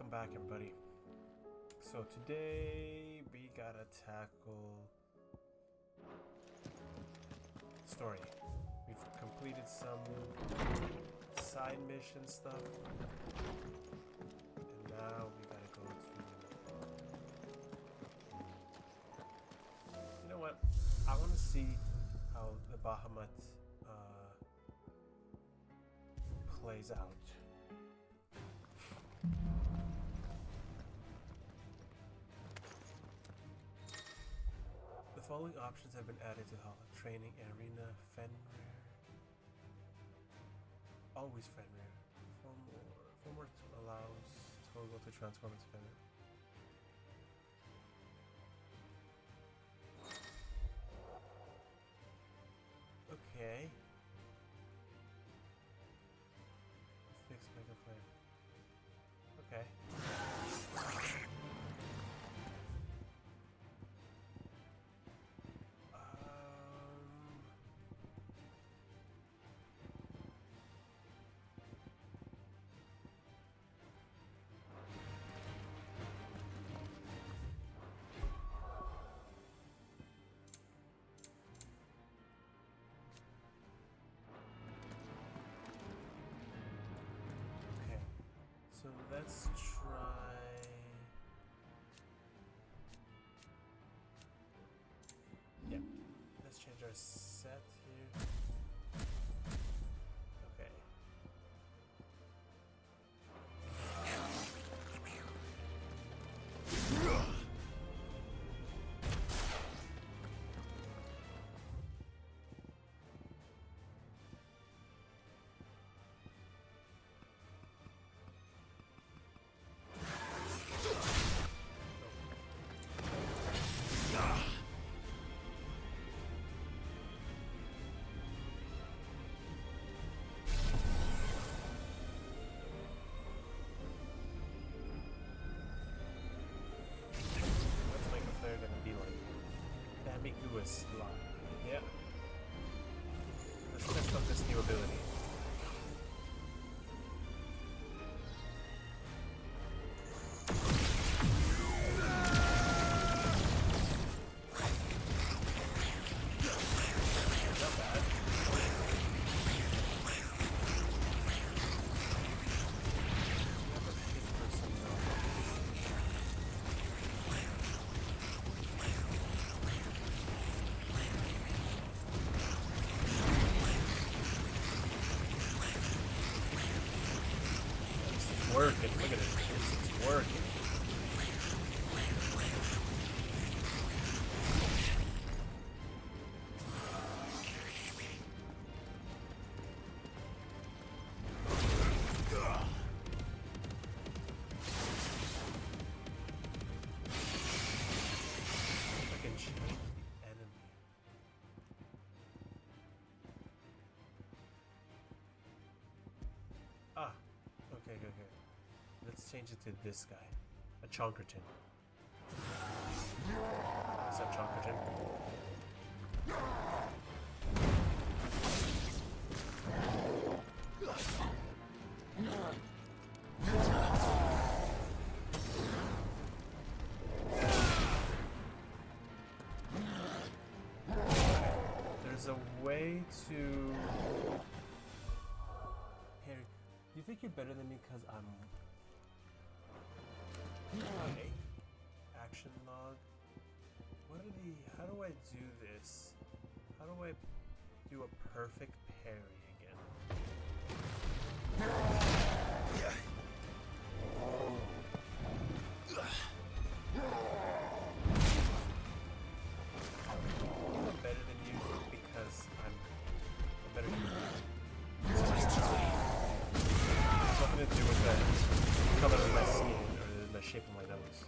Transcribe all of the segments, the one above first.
Welcome back, everybody. So today we gotta tackle story. We've completed some side mission stuff, and now we gotta go to. You know what? I want to see how the Bahamut plays out. The following options have been added to Hall: training, arena, Fenrir. Always Fenrir. Former allows Togo to transform into Fenrir. Okay. Fix Mega Flame. Okay. So let's try. Yeah, let's change our set here. Okay. Ambiguous line. Yeah. Let's test out this new ability. Not bad. Working, look at it, it's working. I can change the enemy. Ah, okay. Let's change it to this guy, a Chonkerton. What's up, Chonkerton? There's a way to. Harry, you think you're better than me because I'm. Okay. Action log. What are the? How do I do this? How do I do a perfect parry again? I'm better than you because I'm better than you. It's nothing to do with the color of my skin. The shape of my nose.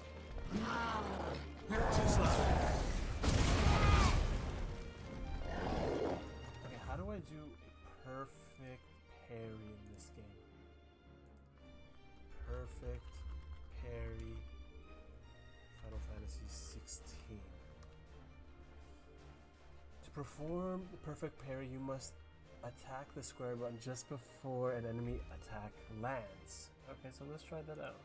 Okay, how do I do a perfect parry in this game? Perfect parry. Final Fantasy 16. To perform the perfect parry, you must attack the square button just before an enemy attack lands. Okay, so let's try that out.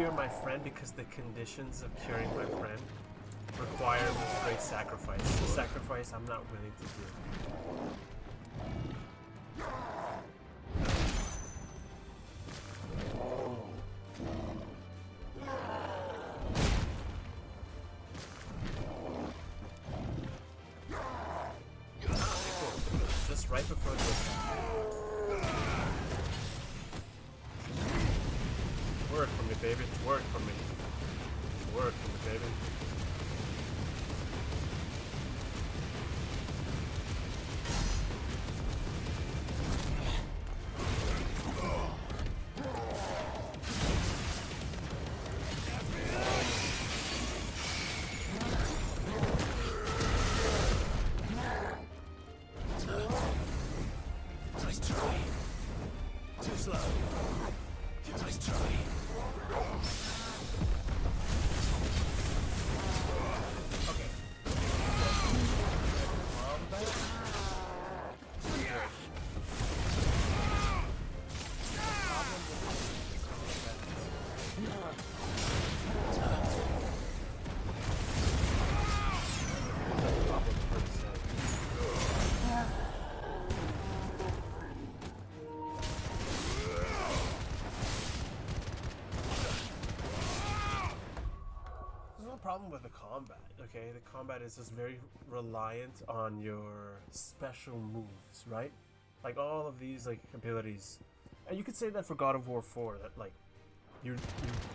cure my friend because the conditions of curing my friend require great sacrifice. A sacrifice I'm not willing to do. Just right before the work for me, baby. Work for me. Work for me, baby. Problem with the combat, okay? The combat is just very reliant on your special moves, right? Like all of these like abilities, and you could say that for God of War 4, that like you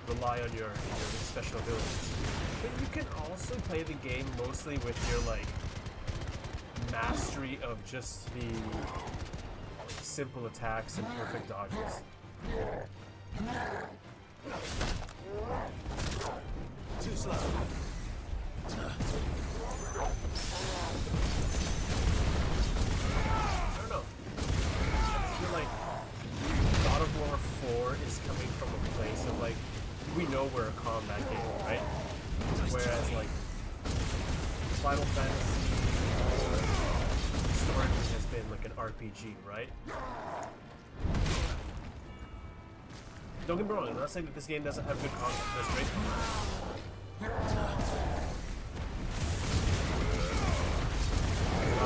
rely on your special abilities, but you can also play the game mostly with your like mastery of just the simple attacks and perfect dodges. Too slow. I don't know. I just feel like God of War 4 is coming from a place of like, we know we're a combat game, right? Whereas like Final Fantasy historically has been like an RPG, right? Don't get me wrong, I'm not saying that this game doesn't have good combat. There's great combat. God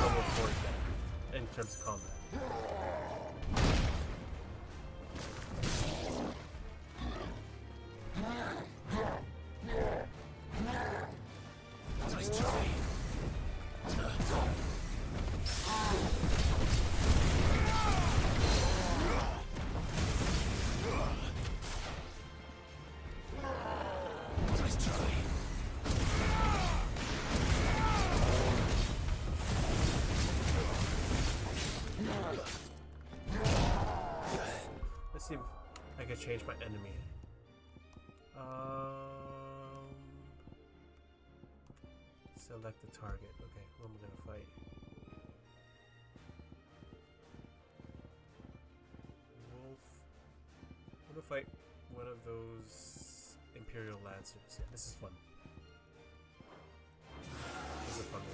of War 4 is better in terms of combat. Nice try. Let's see if I can change my enemy. Select the target. Okay, who am I gonna fight? Wolf. I'm gonna fight one of those Imperial Lancers. Yeah, this is fun. This is a fun one.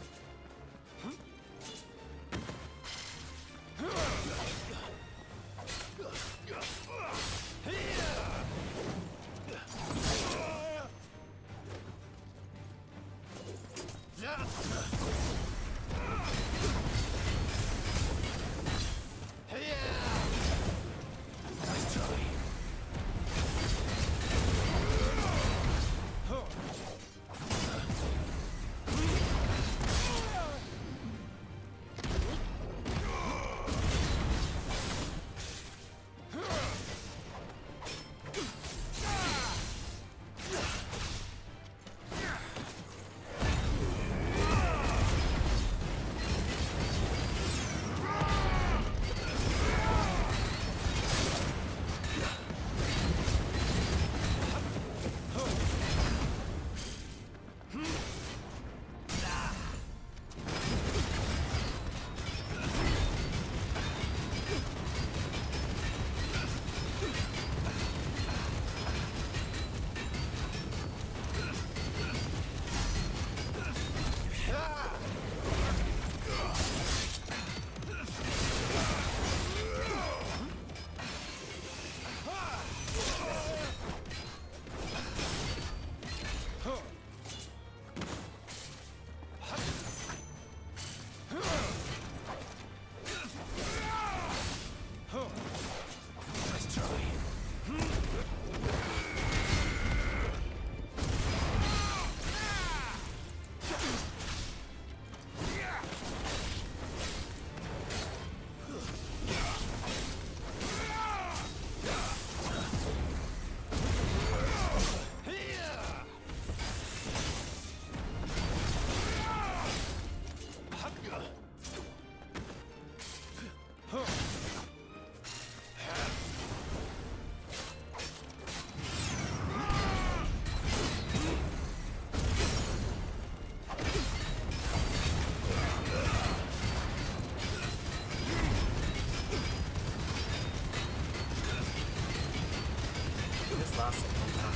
this lasts a long time.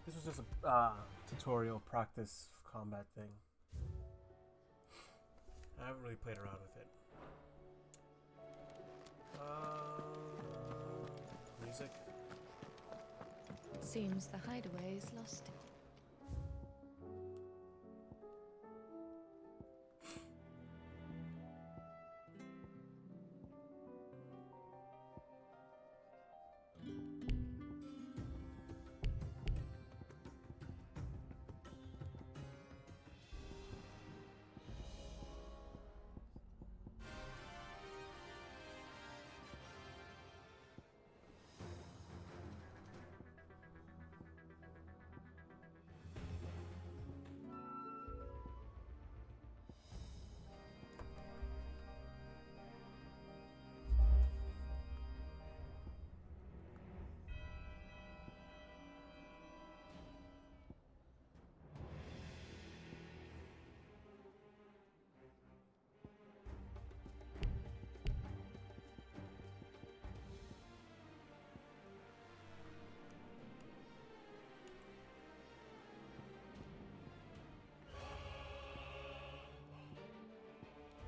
This was just a tutorial practice combat thing. I haven't really played around with it. Music. It seems the hideaway is lost.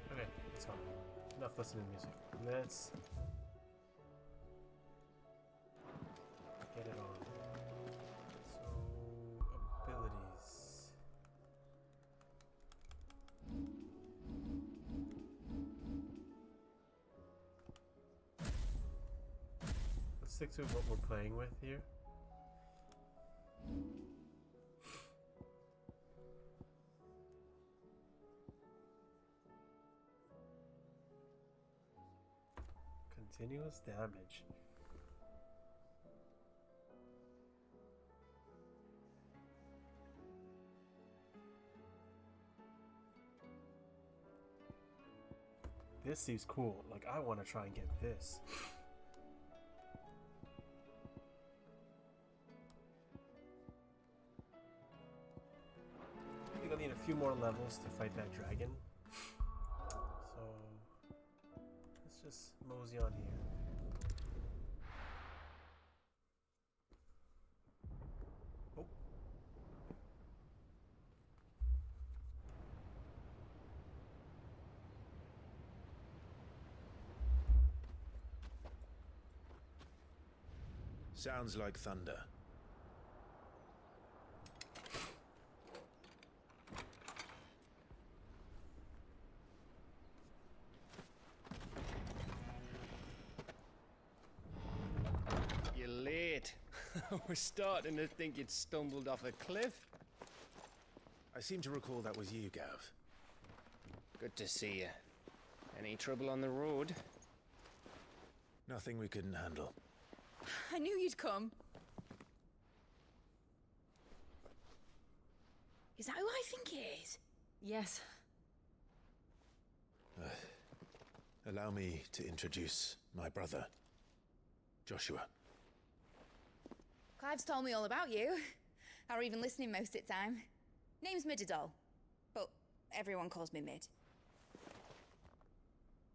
Okay, it's fine. Enough listening to music. Let's get it on. So, abilities. Let's stick to what we're playing with here. Continuous damage. This seems cool. Like, I want to try and get this. I think I'll need a few more levels to fight that dragon. So let's just mosey on here. Oh. Sounds like thunder. You're late. We're starting to think you'd stumbled off a cliff. I seem to recall that was you, Gav. Good to see you. Any trouble on the road? Nothing we couldn't handle. I knew you'd come. Is that who I think it is? Yes. Allow me to introduce my brother, Joshua. Clive's told me all about you. Or even listening most of the time. Name's Midadol, but everyone calls me Mid.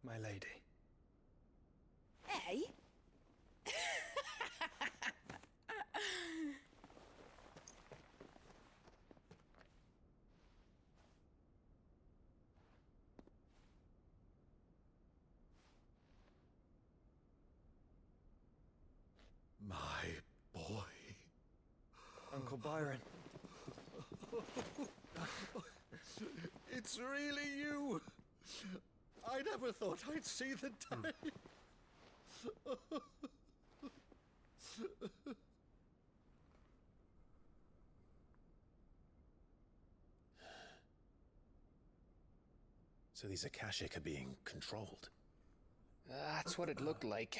My lady. Hey? My boy. Uncle Byron. It's really you! I never thought I'd see the day. So these Akashic are being controlled. That's what it looked like.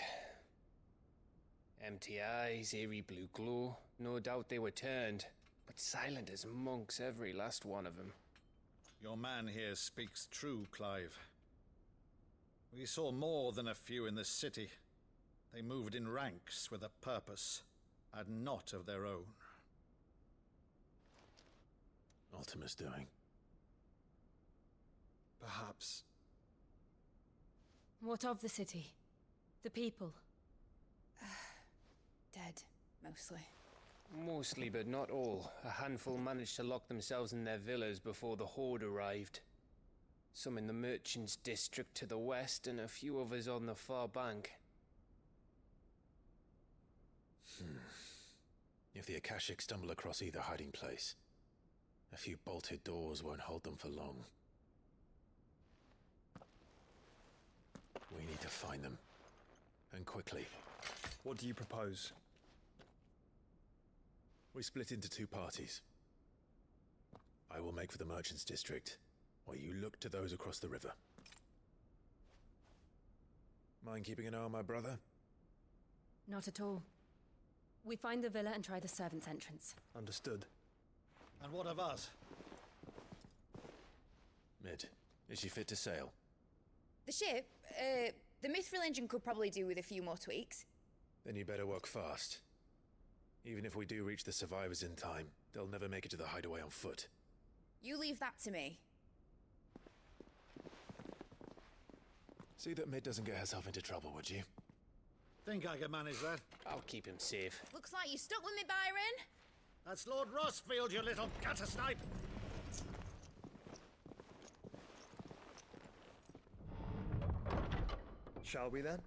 Empty eyes, eerie blue glow. No doubt they were turned, but silent as monks, every last one of them. Your man here speaks true, Clive. We saw more than a few in the city. They moved in ranks with a purpose, and not of their own. Ultima's doing. Perhaps. What of the city? The people? Dead, mostly. Mostly, but not all. A handful managed to lock themselves in their villas before the Horde arrived. Some in the merchants' district to the west, and a few others on the far bank. If the Akashic stumble across either hiding place, a few bolted doors won't hold them for long. We need to find them. And quickly. What do you propose? We split into two parties. I will make for the merchants' district, while you look to those across the river. Mind keeping an eye on my brother? Not at all. We find the villa and try the servants' entrance. Understood. And what of us? Mid, is she fit to sail? The ship, the mithril engine could probably do with a few more tweaks. Then you better work fast. Even if we do reach the survivors in time, they'll never make it to the hideaway on foot. You leave that to me. See that Mid doesn't get herself into trouble, would you? Think I can manage that. I'll keep him safe. Looks like you stuck with me, Byron. That's Lord Rossfield, you little gutter snipe! Shall we then?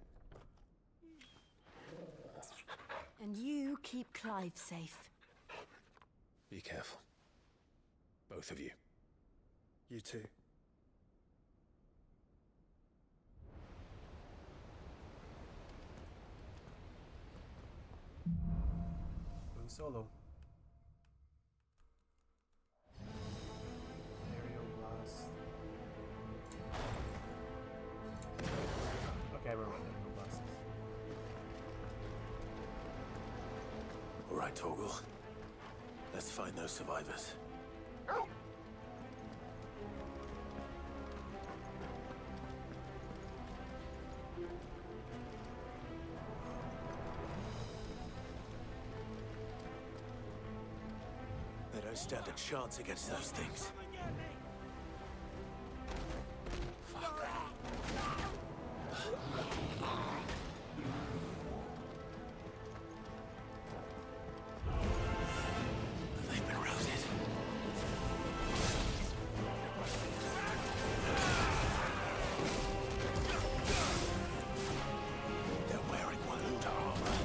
And you keep Clive safe. Be careful. Both of you. You too. Going solo. Aerial blast. Okay, we're running aerial blasts. All right, Torgal. Let's find those survivors. They don't stand a chance against those things. They've been routed. They're wearing Waluda armor.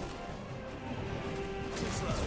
Slow.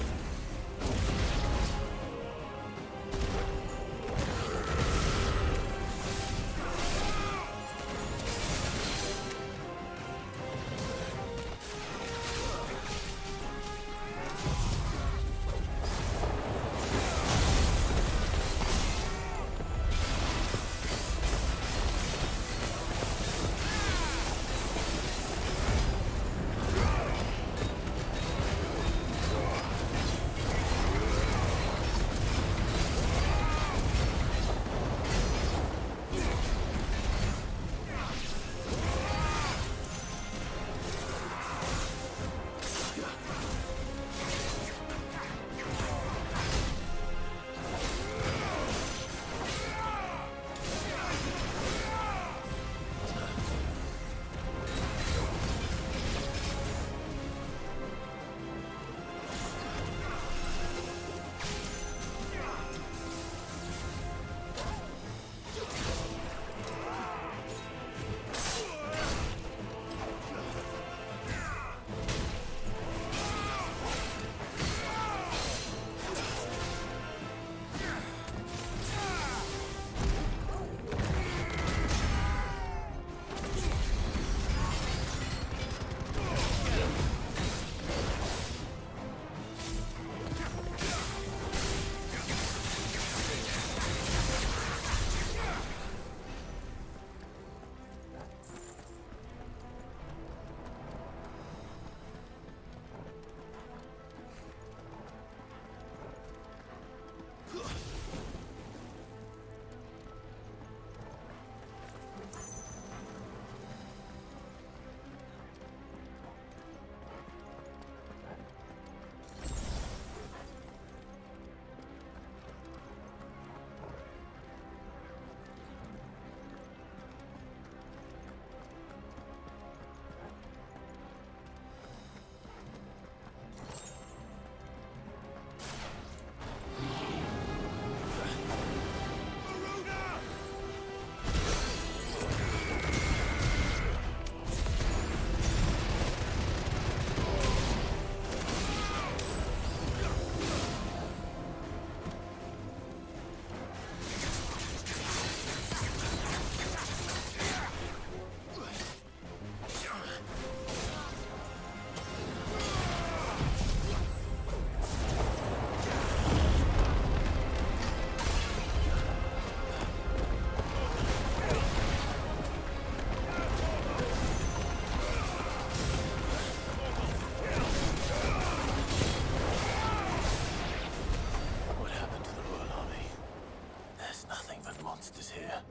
monsters here. Man,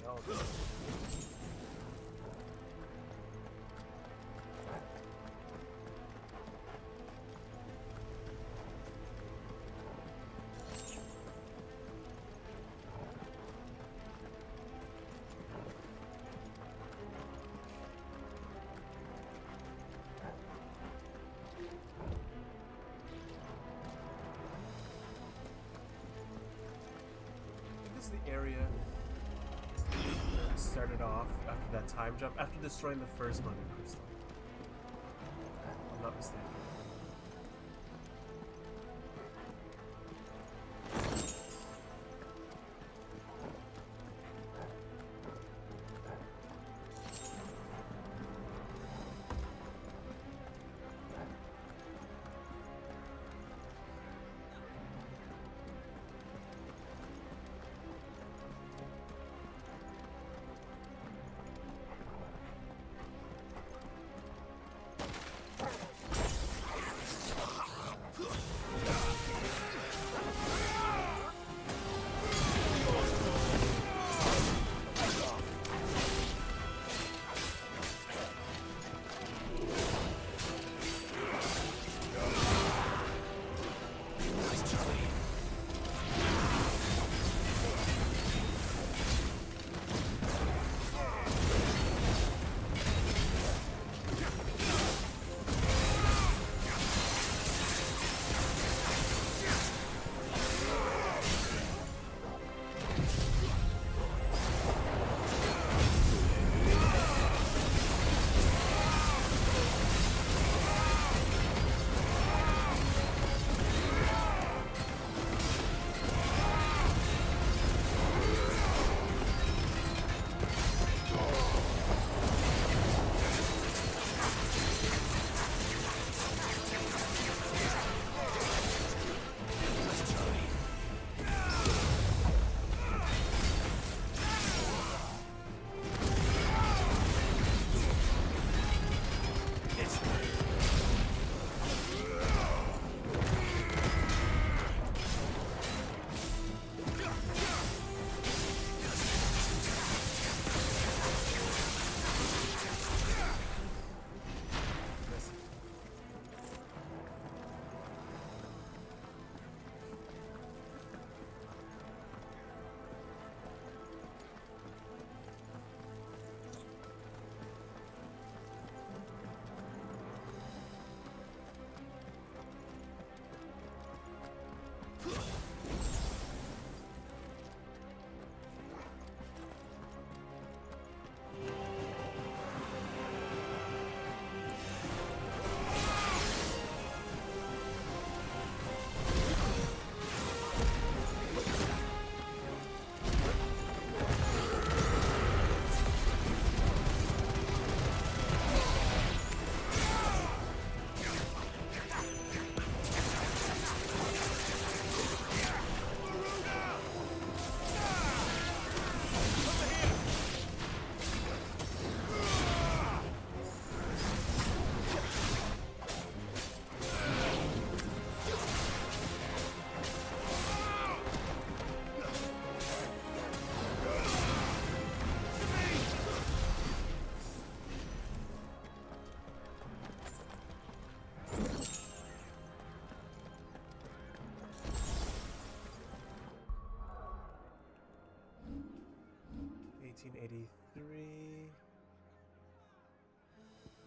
they all do. This is the area where we started off after that time jump, after destroying the first Mother Crystal. If I'm not mistaken.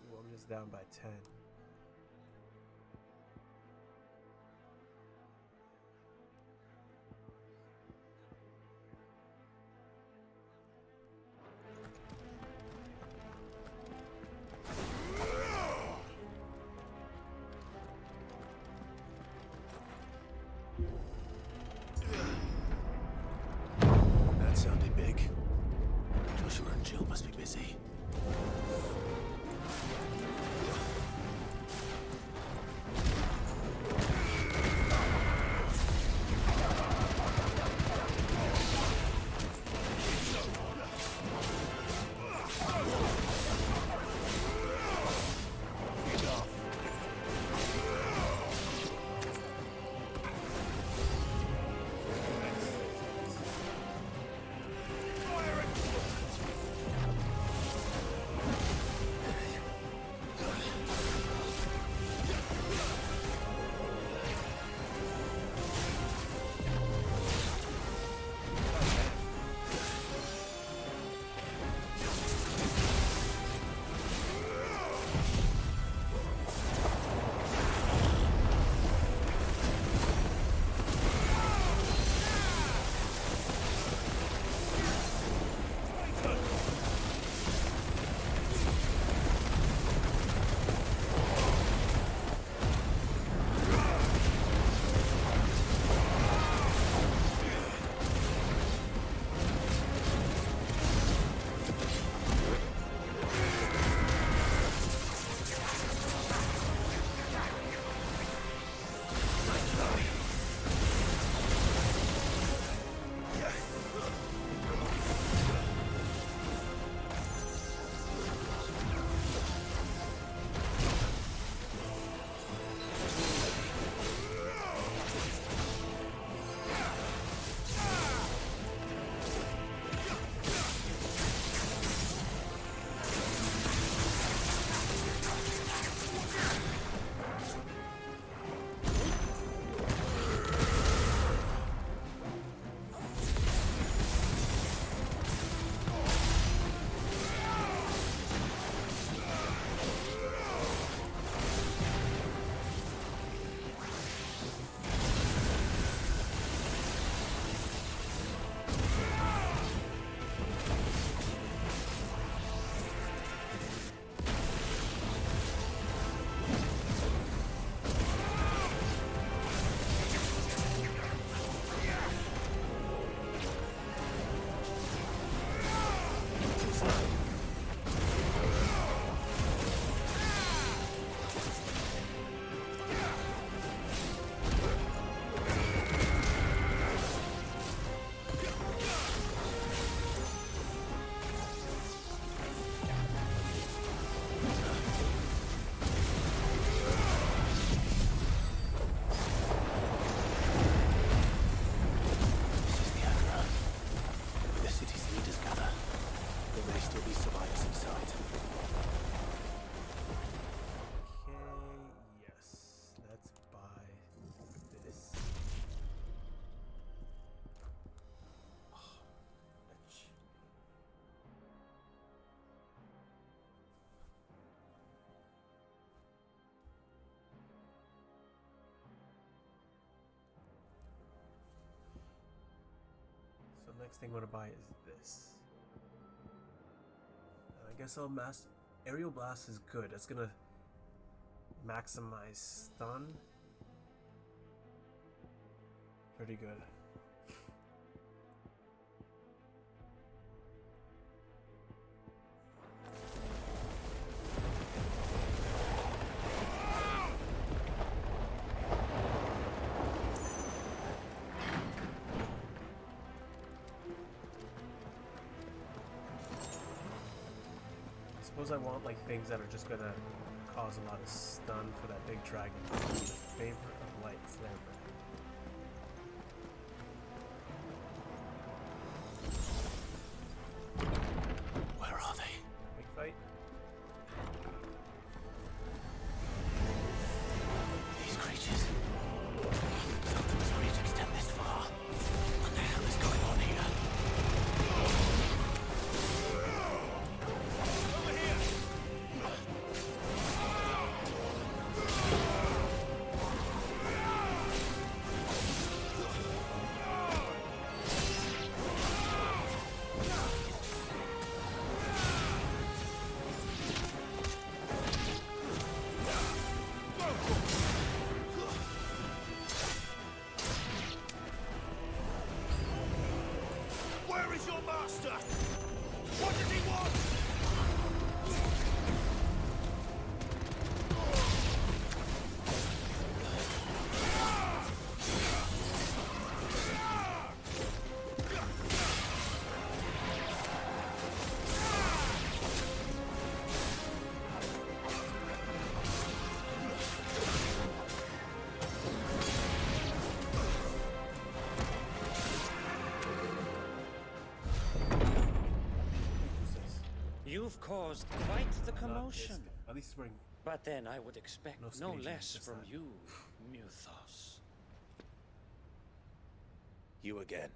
Ooh, I'm just down by 10. That sounded big. Joshua and Jill must be busy. next thing I want to buy is this. And I guess I'll master. Aerial Blast is good. It's gonna maximize stun. Pretty good. Suppose I want like things that are just gonna cause a lot of stun for that big dragon. Favorite of light flare breath. Where are they? Big fight. These creatures. Something was ready to extend this far. What the hell is going on here? Where is your master? What does he want? You've caused quite the commotion. At least we're But then I would expect No no skinny jeans less this from time. you, Muthos. You again.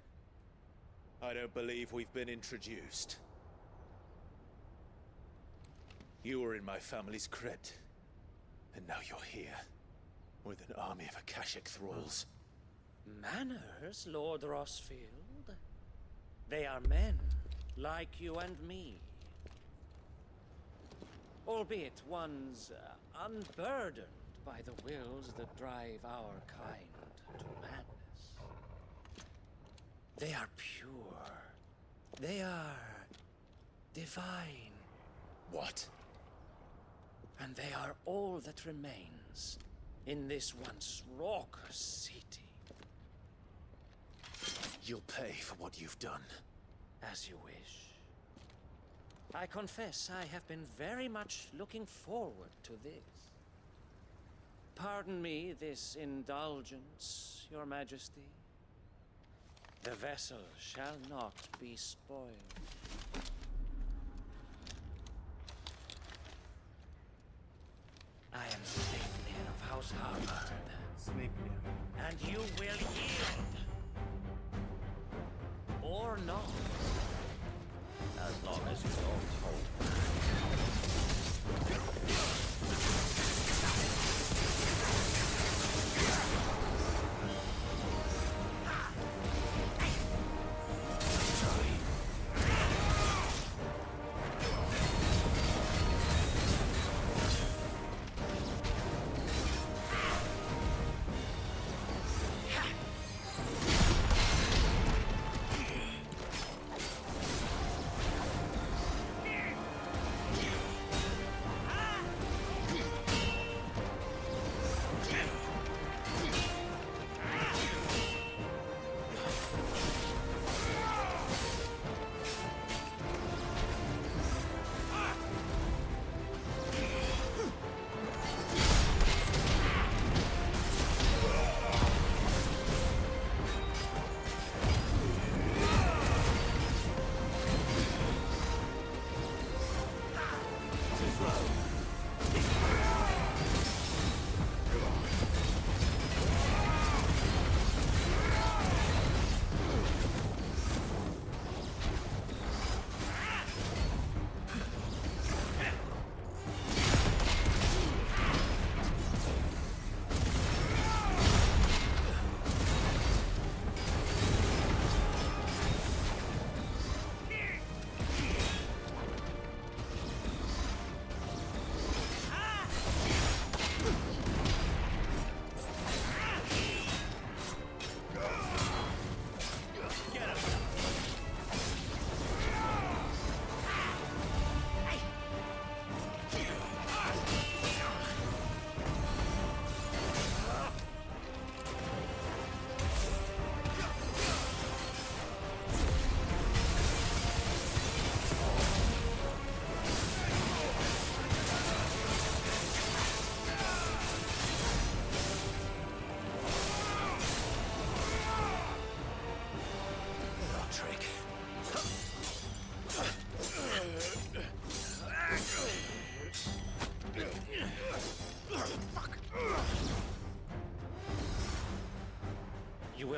I don't believe we've been introduced. You were in my family's crypt, and now you're here, with an army of Akashic thralls. Manners, Lord Rossfield? They are men, like you and me. Albeit ones unburdened by the wills that drive our kind to madness. They are pure. They are divine. What? And they are all that remains in this once raucous city. You'll pay for what you've done. As you wish. I confess I have been very much looking forward to this. Pardon me this indulgence, Your Majesty. The vessel shall not be spoiled. I am Sleipnir of House Harvard, Sleipnir. and you will yield. Or not. As long as you don't hold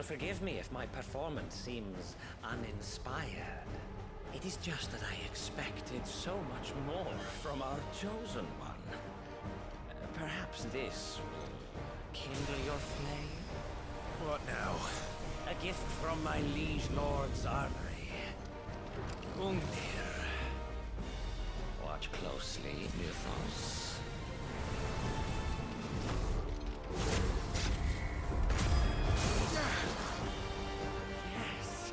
will forgive me if my performance seems uninspired. It is just that I expected so much more from our chosen one. Perhaps this will kindle your flame? What now? A gift from my liege lord's armory. Ungnir. Watch closely, Mythos. Yes!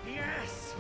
Yes!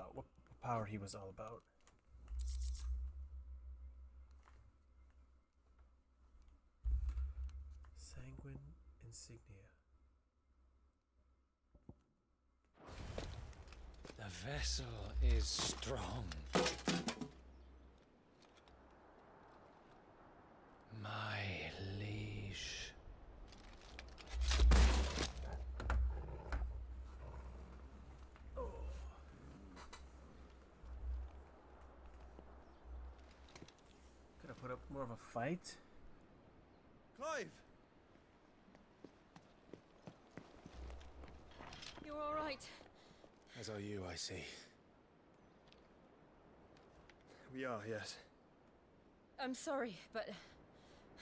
about, what power he was all about. Sanguine insignia. The vessel is strong. My liege. Could I put up more of a fight? Clive! You're all right. As are you, I see. We are, yes. I'm sorry, but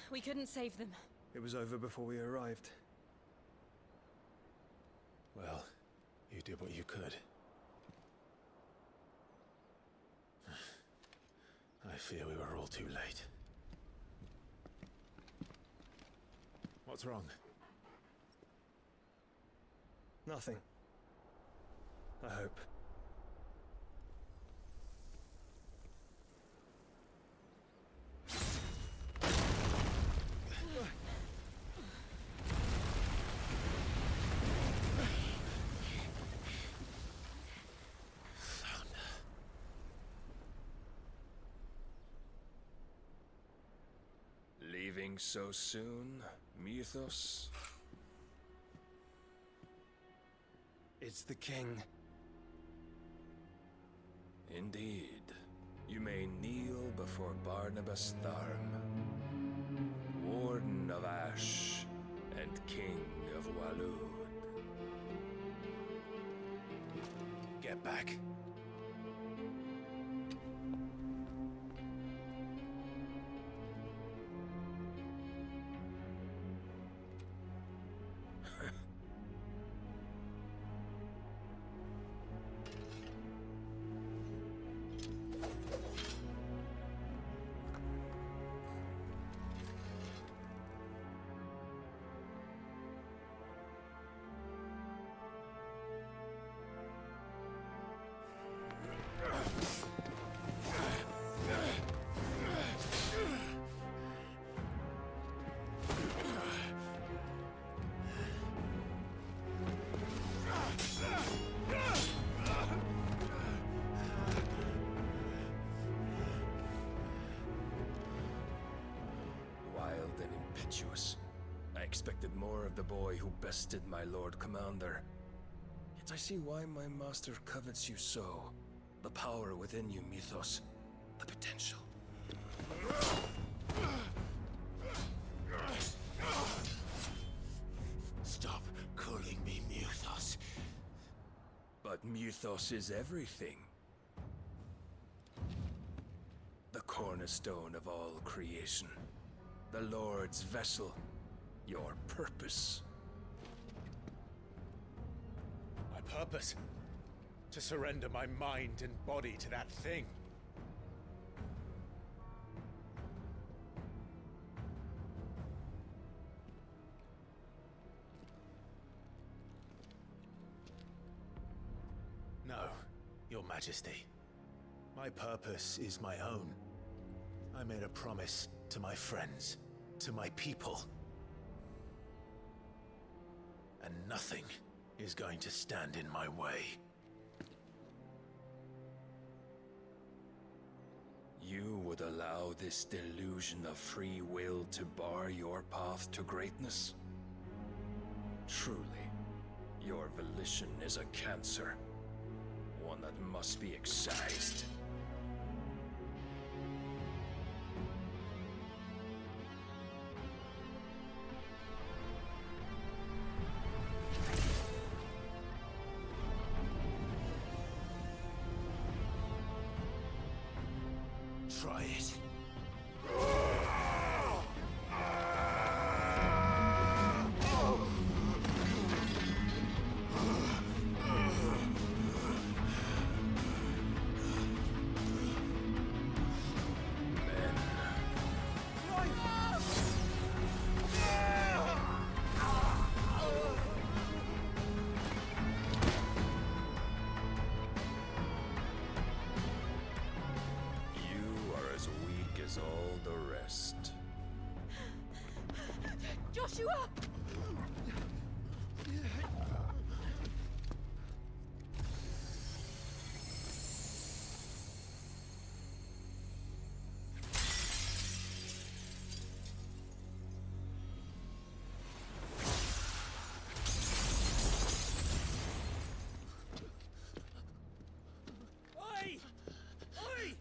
we couldn't save them. It was over before we arrived. Well, you did what you could. I fear we were all too late. What's wrong? Nothing. I hope. Leaving so soon, Mythos? It's the king. Indeed. You may kneel before Barnabas Tharm, Warden of Ash and King of Waloed. Get back. I expected more of the boy who bested my Lord Commander. Yet I see why my master covets you so. The power within you, Mythos. The potential. Stop calling me Mythos. But Mythos is everything. The cornerstone of all creation. The Lord's vessel. Your purpose. My purpose? To surrender my mind and body to that thing. No, Your Majesty. My purpose is my own. I made a promise to my friends, to my people. And nothing is going to stand in my way. You would allow this delusion of free will to bar your path to greatness? Truly, your volition is a cancer. One that must be excised. Try it. is all the rest. Joshua! Oi! Oi!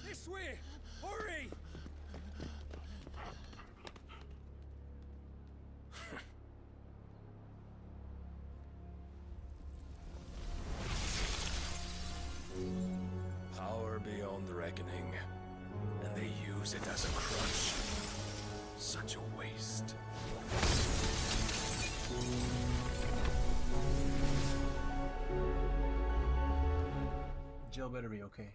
This way! Hurry! Power beyond reckoning, and they use it as a crutch. Such a waste. Jill better be okay.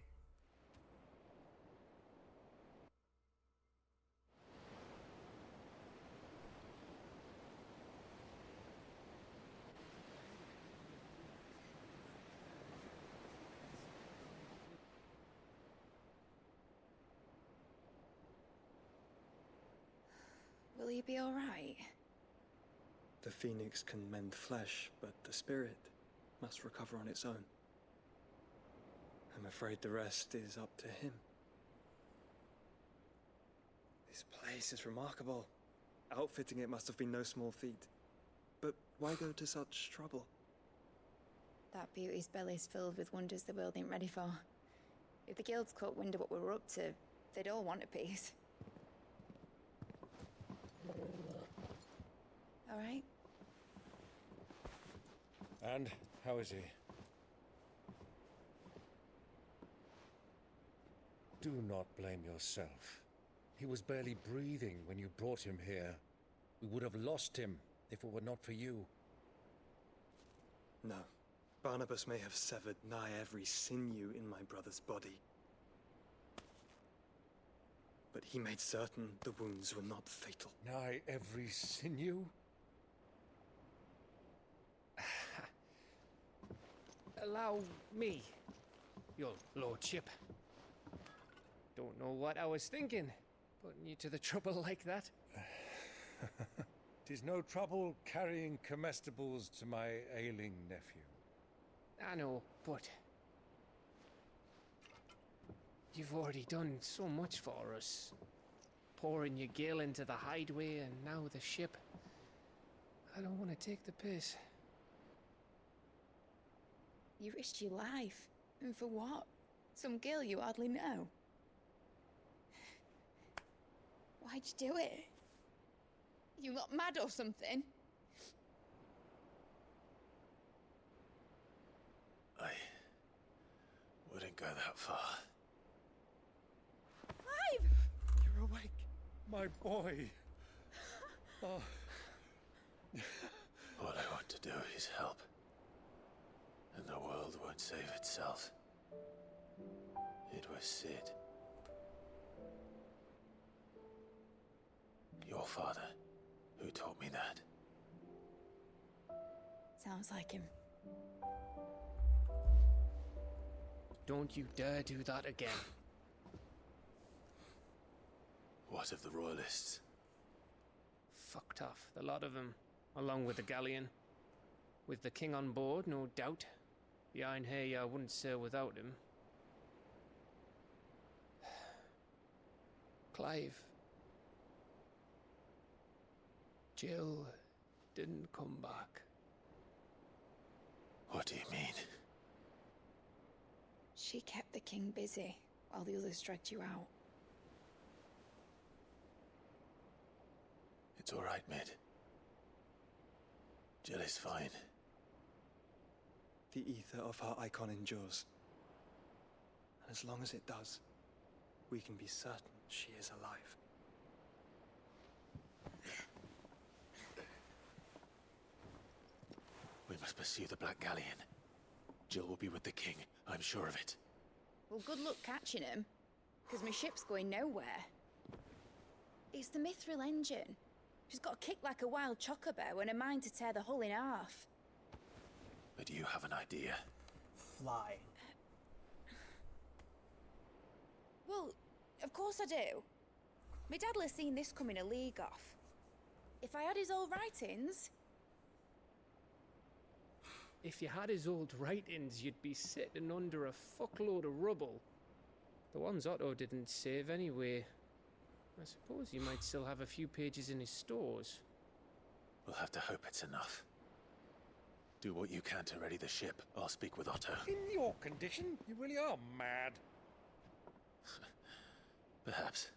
Will you be alright? The phoenix can mend flesh, but the spirit must recover on its own. I'm afraid the rest is up to him. This place is remarkable. Outfitting it must have been no small feat. But why go to such trouble? That beauty's belly's filled with wonders the world ain't ready for. If the guilds caught wind of what we were up to, they'd all want a piece. All right? And how is he? Do not blame yourself. He was barely breathing when you brought him here. We would have lost him if it were not for you. No. Barnabas may have severed nigh every sinew in my brother's body. But he made certain the wounds were not fatal. Nigh every sinew? Allow me, your lordship. Don't know what I was thinking, putting you to the trouble like that. 'Tis no trouble carrying comestibles to my ailing nephew. I know, but you've already done so much for us. Pouring your gil into the hideaway and now the ship. I don't want to take the piss. You risked your life. And for what? Some girl you hardly know. Why'd you do it? You lot mad or something? I wouldn't go that far. Clive! You're awake, my boy. Oh. All I want to do is help. And the world won't save itself. It was Sid. Your father, who taught me that. Sounds like him. Don't you dare do that again. What of the Royalists? Fucked off, the lot of them, along with the galleon. With the king on board, no doubt. Behind here, I wouldn't sail without him. Clive. Jill didn't come back. What do you mean? She kept the king busy while the others dragged you out. It's all right, Mid. Jill is fine. The ether of her icon endures. And as long as it does, we can be certain she is alive. We must pursue the Black Galleon. Jill will be with the king, I'm sure of it. Well, good luck catching him, because my ship's going nowhere. It's the Mithril engine. She's got a kick like a wild chocobo and a mind to tear the hull in half. But you have an idea. Fly. Well, of course I do. My dad'll have seen this coming a league off. If I had his old writings... If you had his old writings, you'd be sitting under a fuckload of rubble. The ones Otto didn't save anyway. I suppose you might still have a few pages in his stores. We'll have to hope it's enough. Do what you can to ready the ship. I'll speak with Otto. In your condition, you really are mad. Perhaps.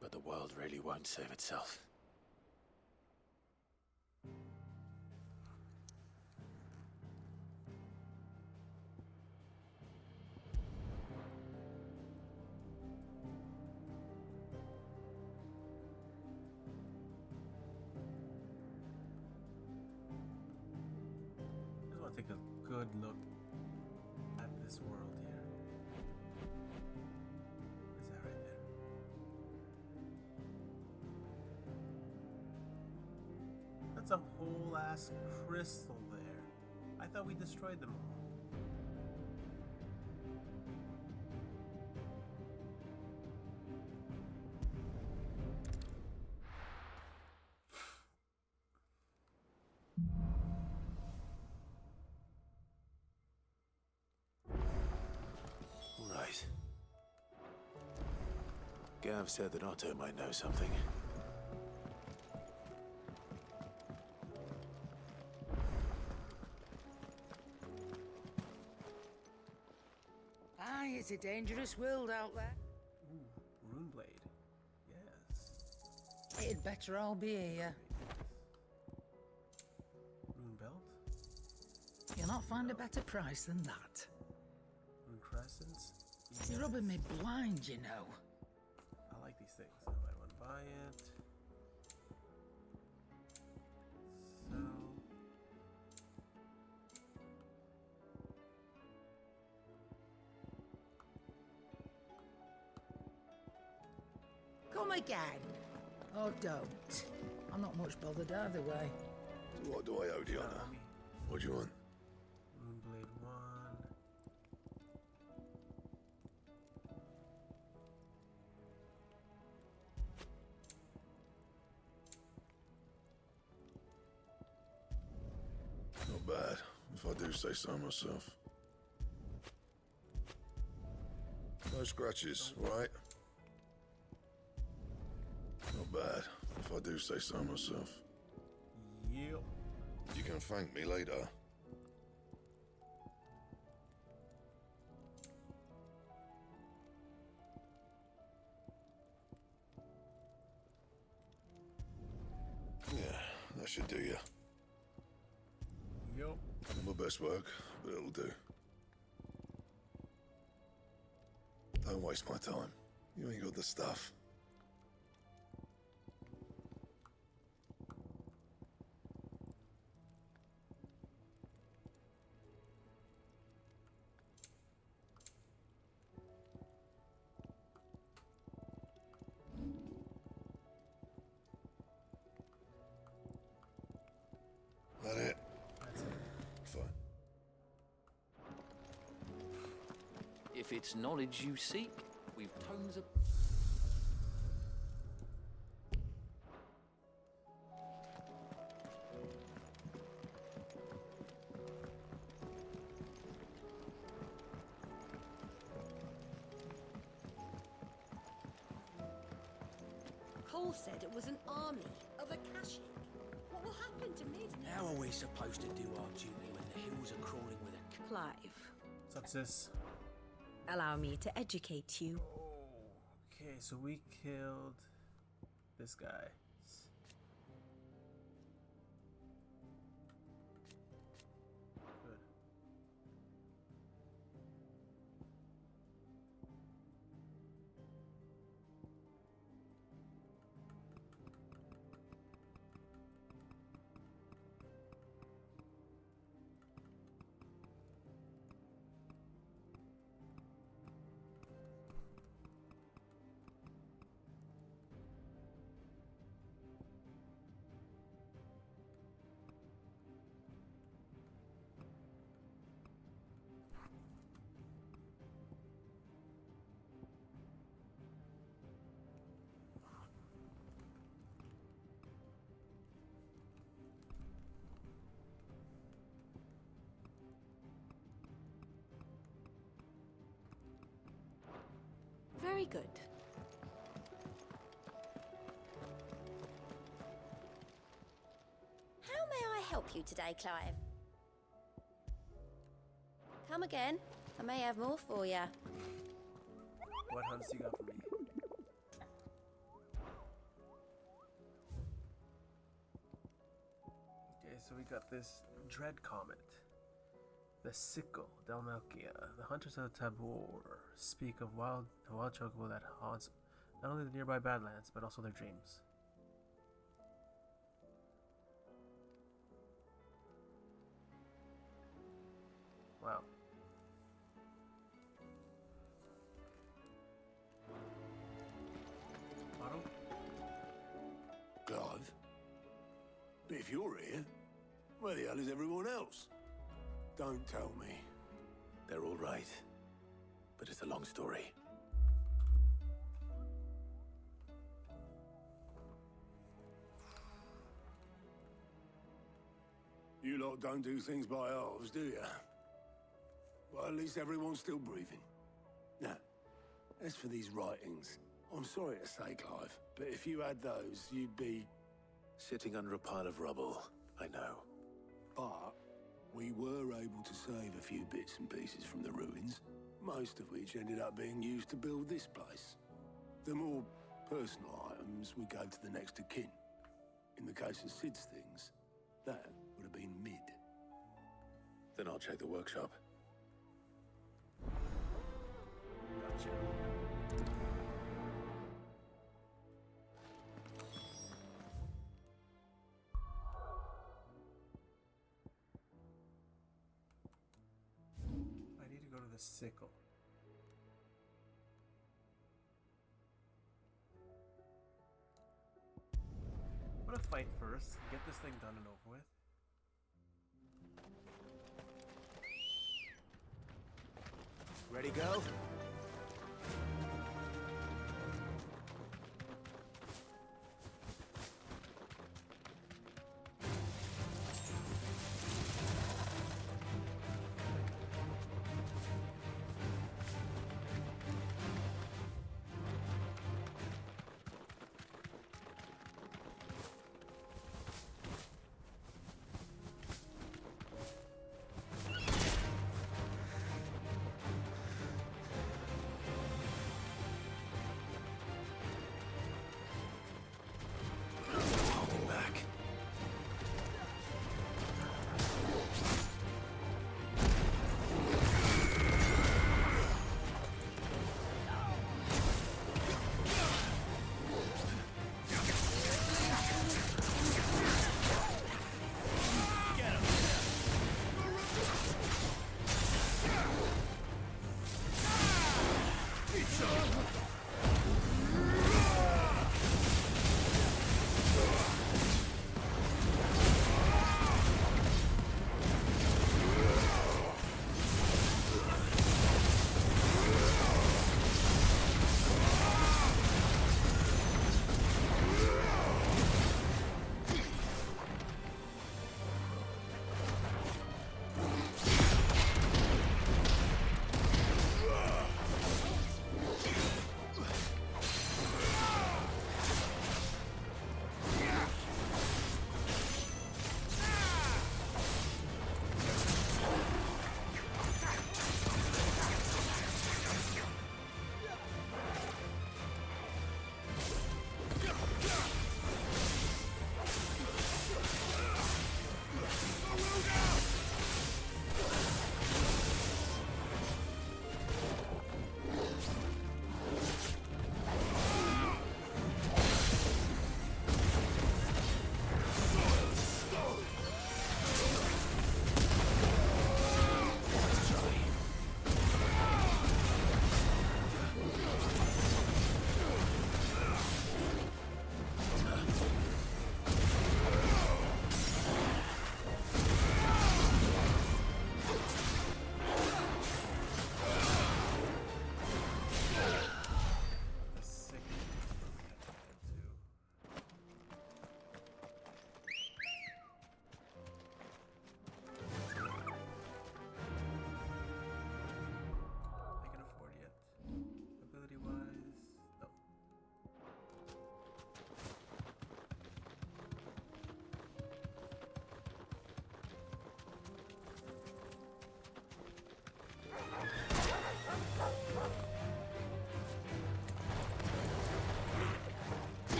But the world really won't save itself. I just want to take a good look at this world here. Is that right there? That's a whole ass crystal there. I thought we destroyed them all. Right. Gav said that Otto might know something. Aye, it's a dangerous world out there. Ooh, Runeblade. Yes. It'd better all be here. Rune belt. You'll not find a better price than that. Rune crescents. You're rubbing me blind, you know. I like these things. I might want to buy it. So. Come again. Or don't. I'm not much bothered either way. What do I owe, Diana? What do you want? Runeblade 1. Not bad, if I do say so myself. No scratches, right? Not bad, if I do say so myself. Yep. You can thank me later. Yeah, that should do you. Yep. Not my best work, but it'll do. Don't waste my time. You ain't got the stuff. That it? That's it. Fine. If it's knowledge you seek, we've tons of... Cole said it was an army of Akashic. What will happen to Mid now? How are we supposed to do our duty when the hills are crawling with a... Clive, What's up, sis? allow me to educate you. Okay, so we killed this guy. Good. good. How may I help you today, Clive? Come again. I may have more for you. What hunts you got for me? Okay, so we got this Dread Comet. The Sickle, Dalmalkia. The Hunters of Tabor speak of a wild chocobo that haunts not only the nearby Badlands, but also their dreams. Wow. Otto? Clive? But if you're here, where the hell is everyone else? Don't tell me. They're all right. But it's a long story. You lot don't do things by halves, do you? Well, at least everyone's still breathing. Now, as for these writings, I'm sorry to say, Clive, but if you had those, you'd be... Sitting under a pile of rubble, I know. But we were able to save a few bits and pieces from the ruins, most of which ended up being used to build this place. The more personal items we go to the next of kin. In the case of Sid's things, that would have been mid. Then I'll check the workshop. Gotcha. I need to go to the Sickle. I'm gonna fight first, get this thing done and over with. Ready, go?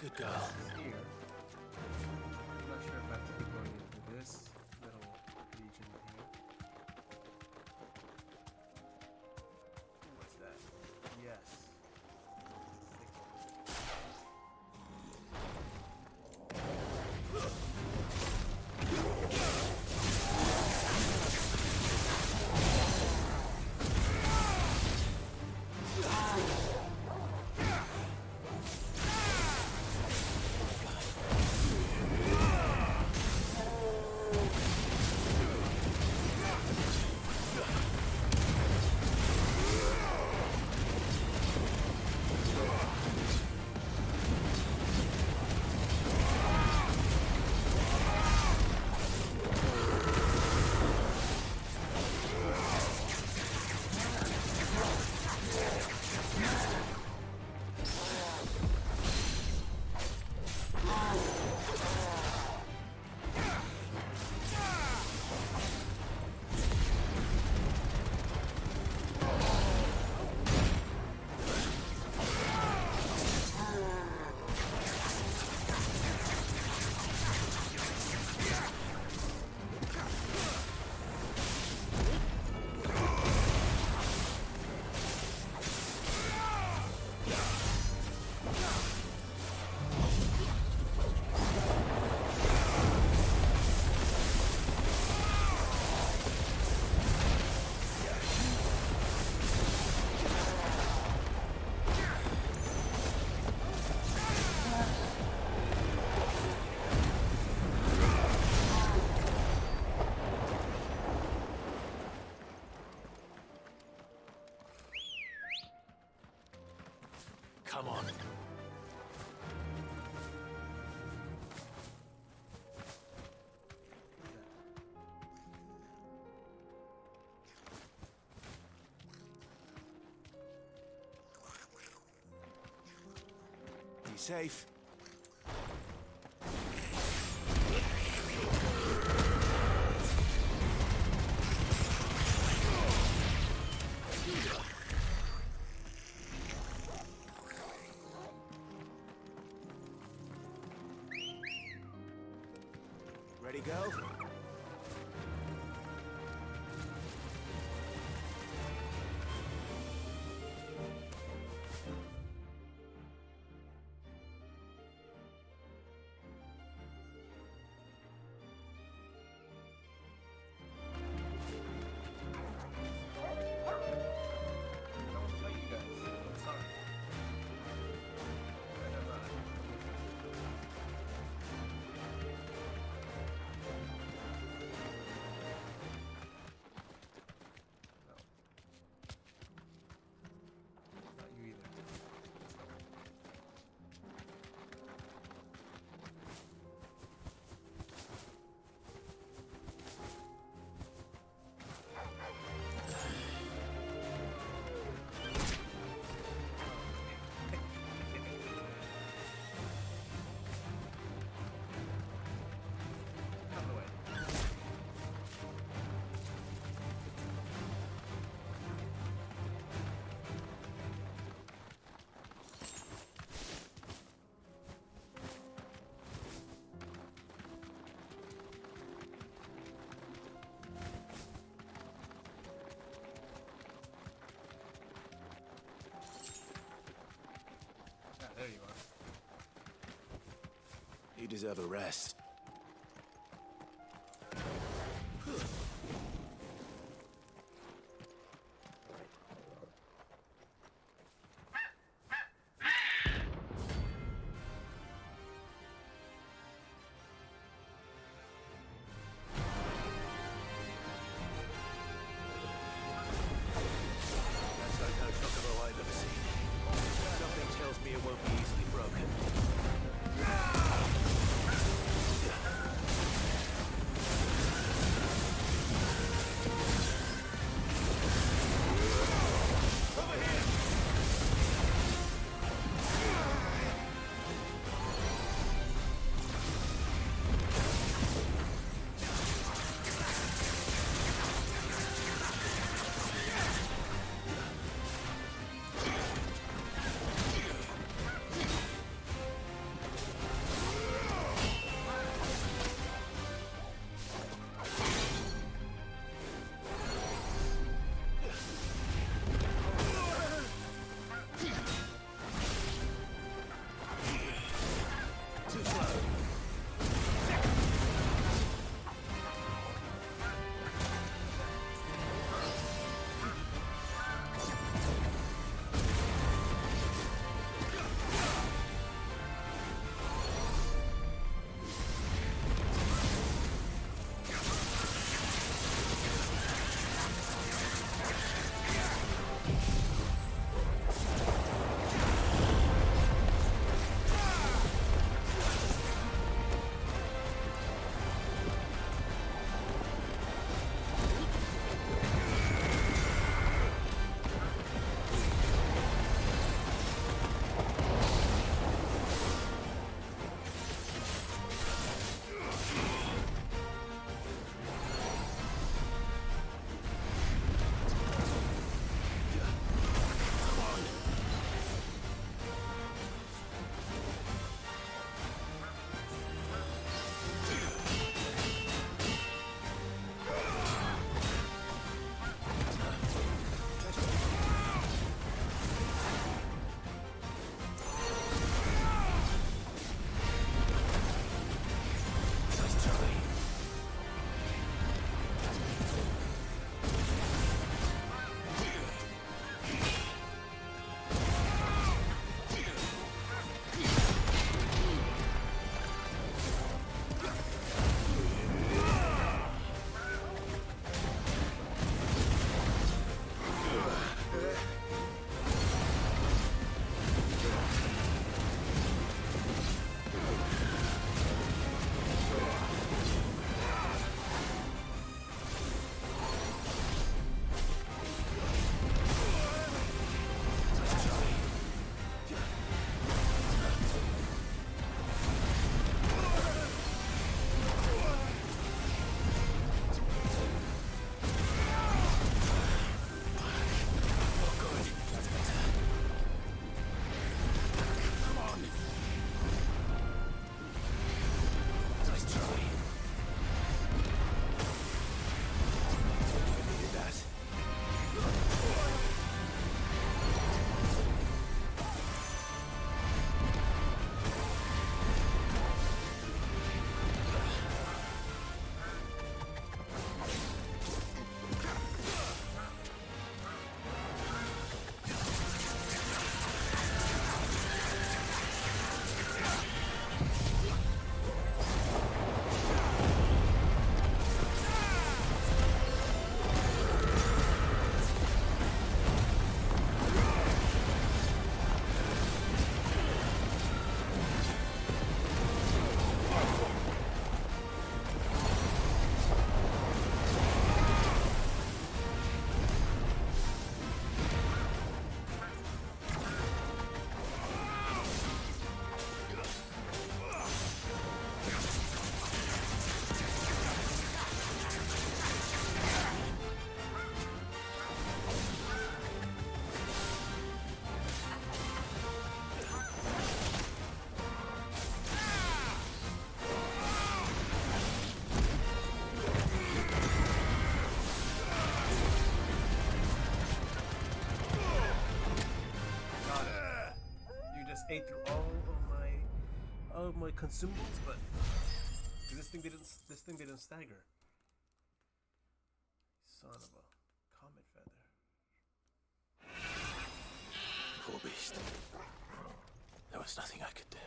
Good girl. Here. I'm not sure if I have to be going into this little region here. What's that? Yes. Come on. Be safe. Ready, go? There you are. You deserve a rest. That's like no chocobo I've ever seen. Something tells me it won't be easily broken. Too slow. ate through all of my consumables, but this thing didn't stagger. Son of a comet feather. Poor beast. There was nothing I could do.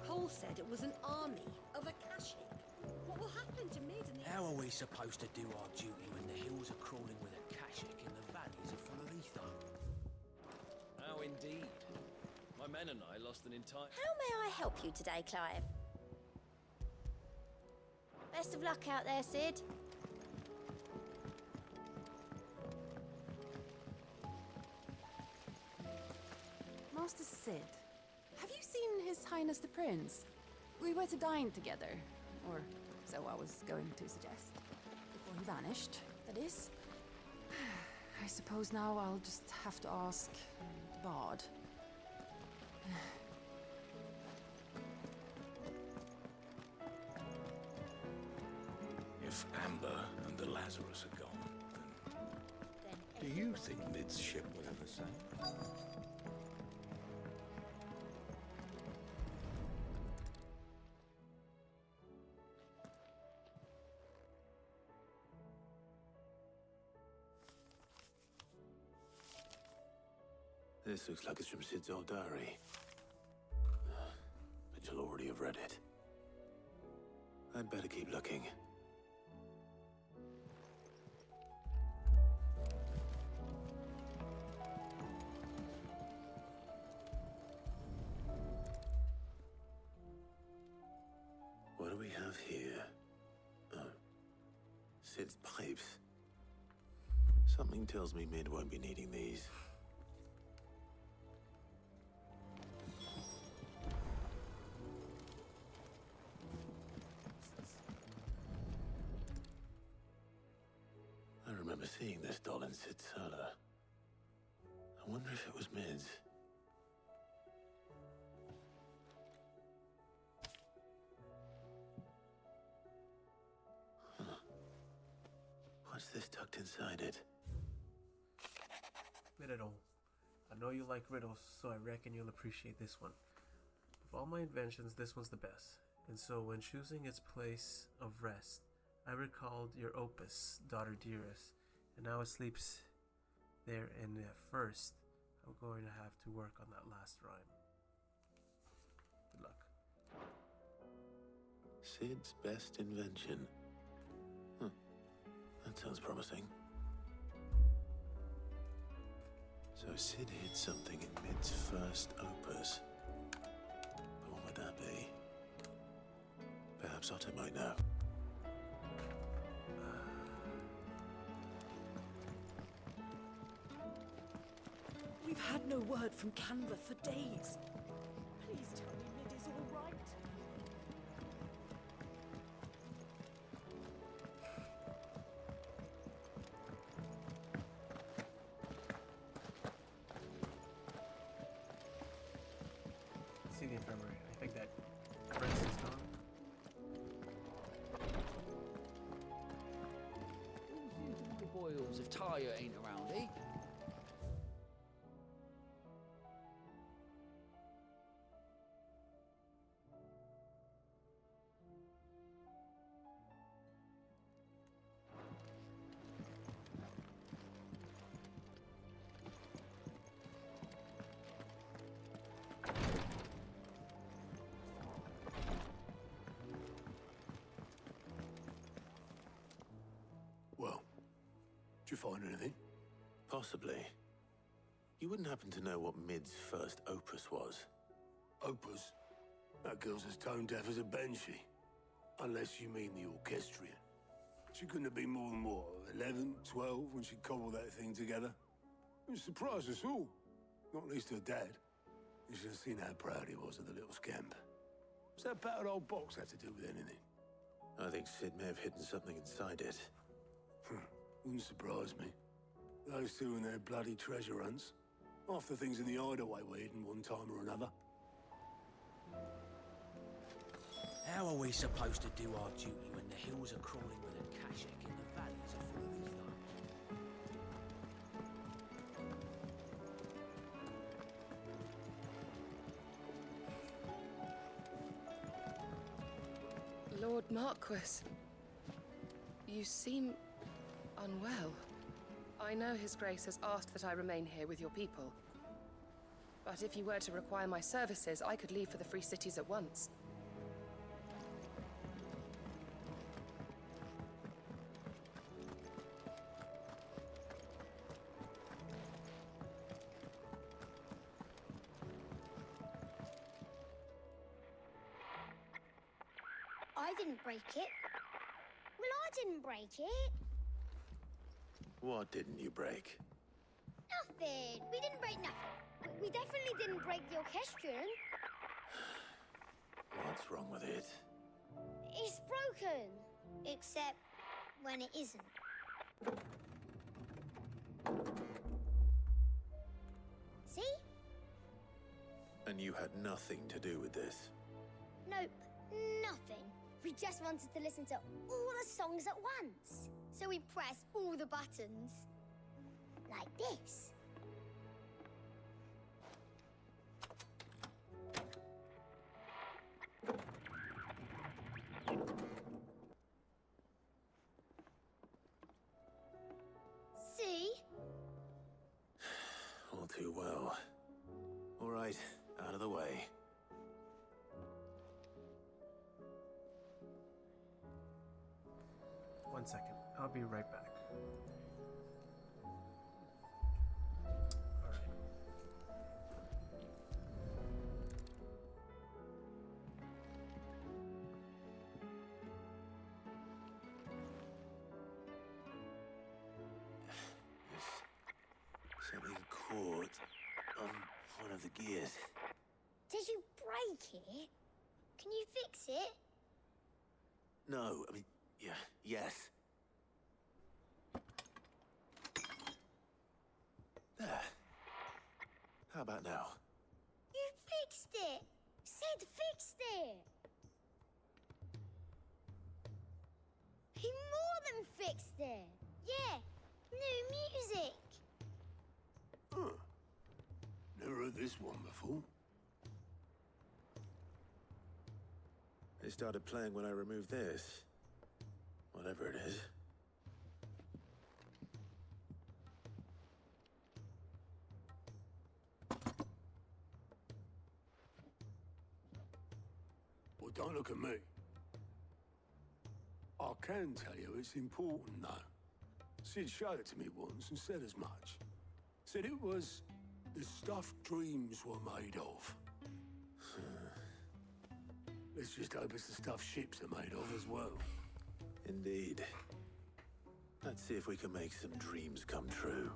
Cole said it was an army of Akashic. What will happen to Mid and the... How are we supposed to do our duty when the hills are crawling with Akashic and the valleys are full of ether? How indeed. My men and I lost an entire... How may I help you today, Clive? Best of luck out there, Sid. Master Sid, have you seen His Highness the Prince? We were to dine together, or so I was going to suggest, before he vanished. That is? I suppose now I'll just have to ask the bard. If Amber and the Lazarus are gone, then do you think Mid's ship will ever sail? This looks like it's from Sid's old diary. But you'll already have read it. I'd better keep looking. What do we have here? Oh. Sid's pipes. Something tells me Mid won't be needing these. I remember seeing this doll in Sid's cellar. I wonder if it was Mid's. Huh. What's this tucked inside it? Riddle. I know you like riddles, so I reckon you'll appreciate this one. Of all my inventions, this one's the best. And so when choosing its place of rest, I recalled your opus, daughter dearest, and now it sleeps there. And at first, I'm going to have to work on that last rhyme. Good luck. Sid's best invention. That sounds promising. So Sid hid something in Mid's first opus. But what would that be? Perhaps Otto might know. We've had no word from Canva for days. Please tell me Mid is all right. See the infirmary. I think that Prince is gone. The boils if Tyre ain't around, eh? Well, did you find anything? Possibly. You wouldn't happen to know what Mid's first opus was? Opus? That girl's as tone deaf as a banshee. Unless you mean the orchestrion. She couldn't have been more than, what, 11, 12 when she cobbled that thing together? It surprised us all. Not least her dad. You should have seen how proud he was of the little scamp. What's that battered old box have to do with anything? I think Sid may have hidden something inside it. Wouldn't surprise me. Those two and their bloody treasure hunts. Half the things in the hideaway were hidden one time or another. How are we supposed to do our duty when the hills are crawling with a Kashik and the valleys are full of ether? Lord Marquis, you seem unwell. I know His Grace has asked that I remain here with your people. But if you were to require my services, I could leave for the Free Cities at once. I didn't break it. Well, I didn't break it. What didn't you break? Nothing. We didn't break nothing. We definitely didn't break the orchestrion. What's wrong with it? It's broken. Except when it isn't. had nothing to do with this. Nope, nothing. We just wanted to listen to all the songs at once. So we pressed all the buttons. Like this. See? All too well. All right, out of the way. One second. I'll be right back. Alright. There's something caught on one of the gears. Did you break it? Can you fix it? No, I mean, yeah, yes. There. How about now? You fixed it! Sid fixed it! He more than fixed it! Yeah, new music! Huh. Never heard this one before. It started playing when I removed this. Whatever it is. Well, don't look at me. I can tell you it's important, though. Sid showed it to me once and said as much. Said it was the stuff dreams were made of. Let's just hope it's the stuff ships are made of as well. Indeed. Let's see if we can make some dreams come true.